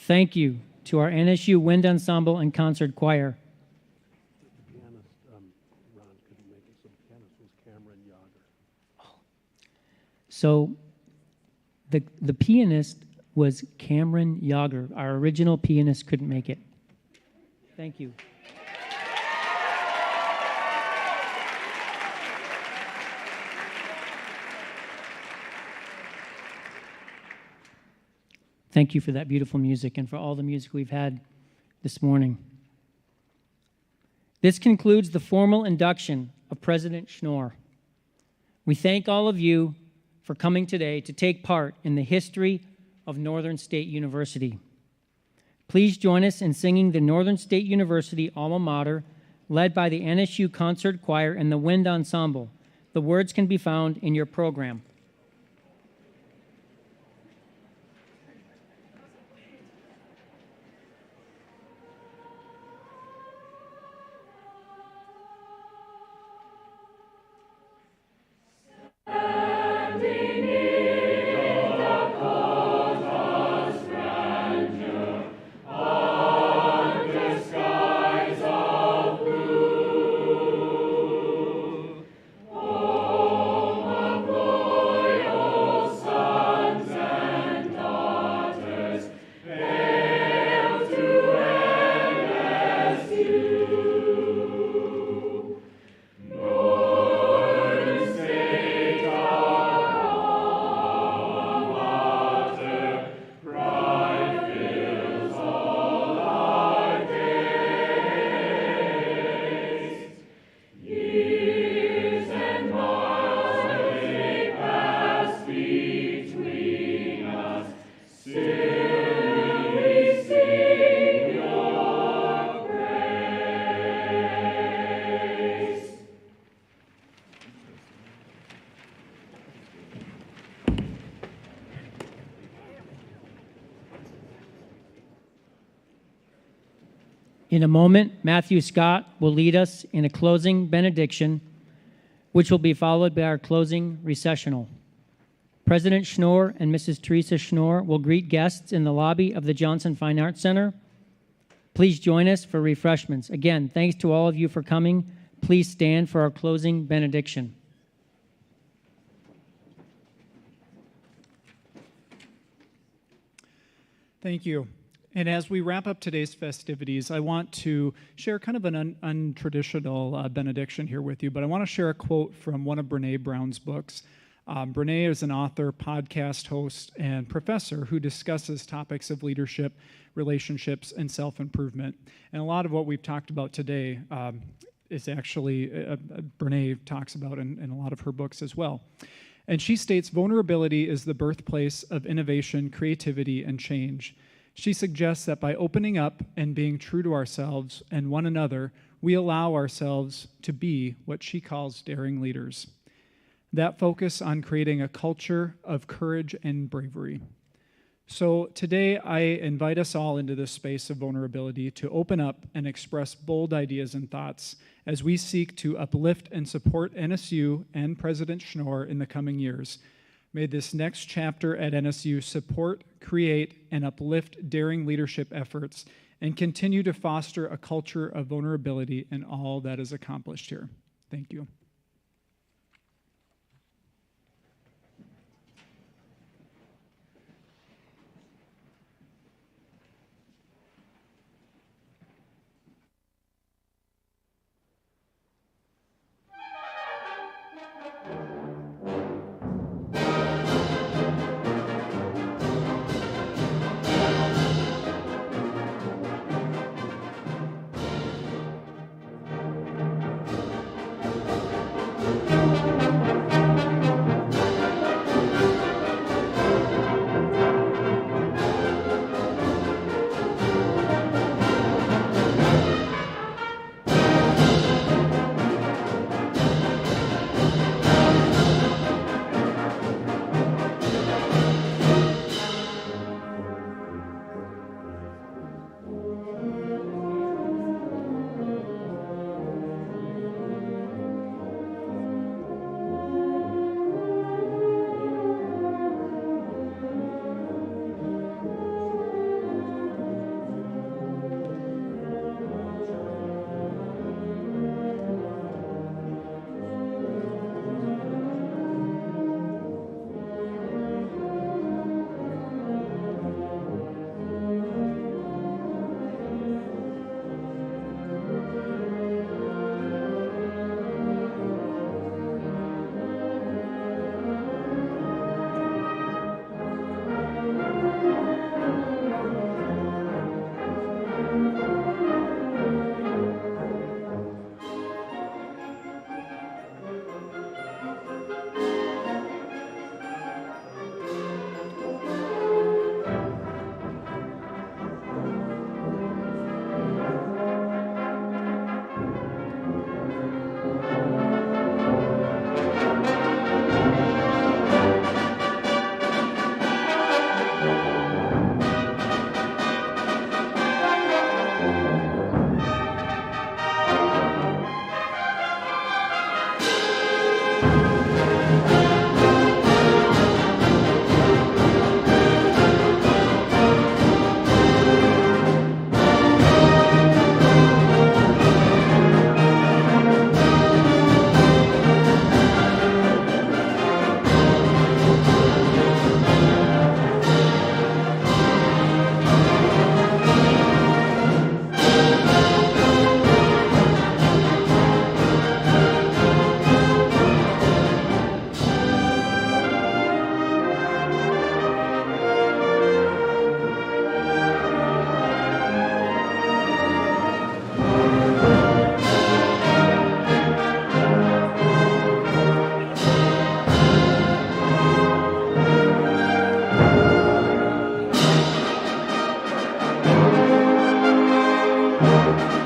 Thank you to our NSU Wind Ensemble and Concert Choir. So the pianist was Cameron Yager. Our original pianist couldn't make it. Thank you. Thank you for that beautiful music and for all the music we've had this morning. This concludes the formal induction of President Schnoor. We thank all of you for coming today to take part in the history of Northern State University. Please join us in singing the Northern State University alma mater, led by the NSU Concert Choir and the Wind Ensemble. The words can be found in your program. In a moment, Matthew Scott will lead us in a closing benediction, which will be followed by our closing recessional. President Schnoor and Mrs. Teresa Schnoor will greet guests in the lobby of the Johnson Fine Arts Center. Please join us for refreshments. Again, thanks to all of you for coming. Please stand for our closing benediction. Thank you. And as we wrap up today's festivities, I want to share kind of an untraditional benediction here with you, but I want to share a quote from one of Brene Brown's books. Brene is an author, podcast host, and professor who discusses topics of leadership, relationships, and self-improvement. And a lot of what we've talked about today is actually Brene talks about in a lot of her books as well. And she states, vulnerability is the birthplace of innovation, creativity, and change. She suggests that by opening up and being true to ourselves and one another, we allow ourselves to be what she calls daring leaders. That focus on creating a culture of courage and bravery. So today, I invite us all into this space of vulnerability to open up and express bold ideas and thoughts as we seek to uplift and support NSU and President Schnoor in the coming years. May this next chapter at NSU support, create, and uplift daring leadership efforts and continue to foster a culture of vulnerability in all that is accomplished here. Thank you. you.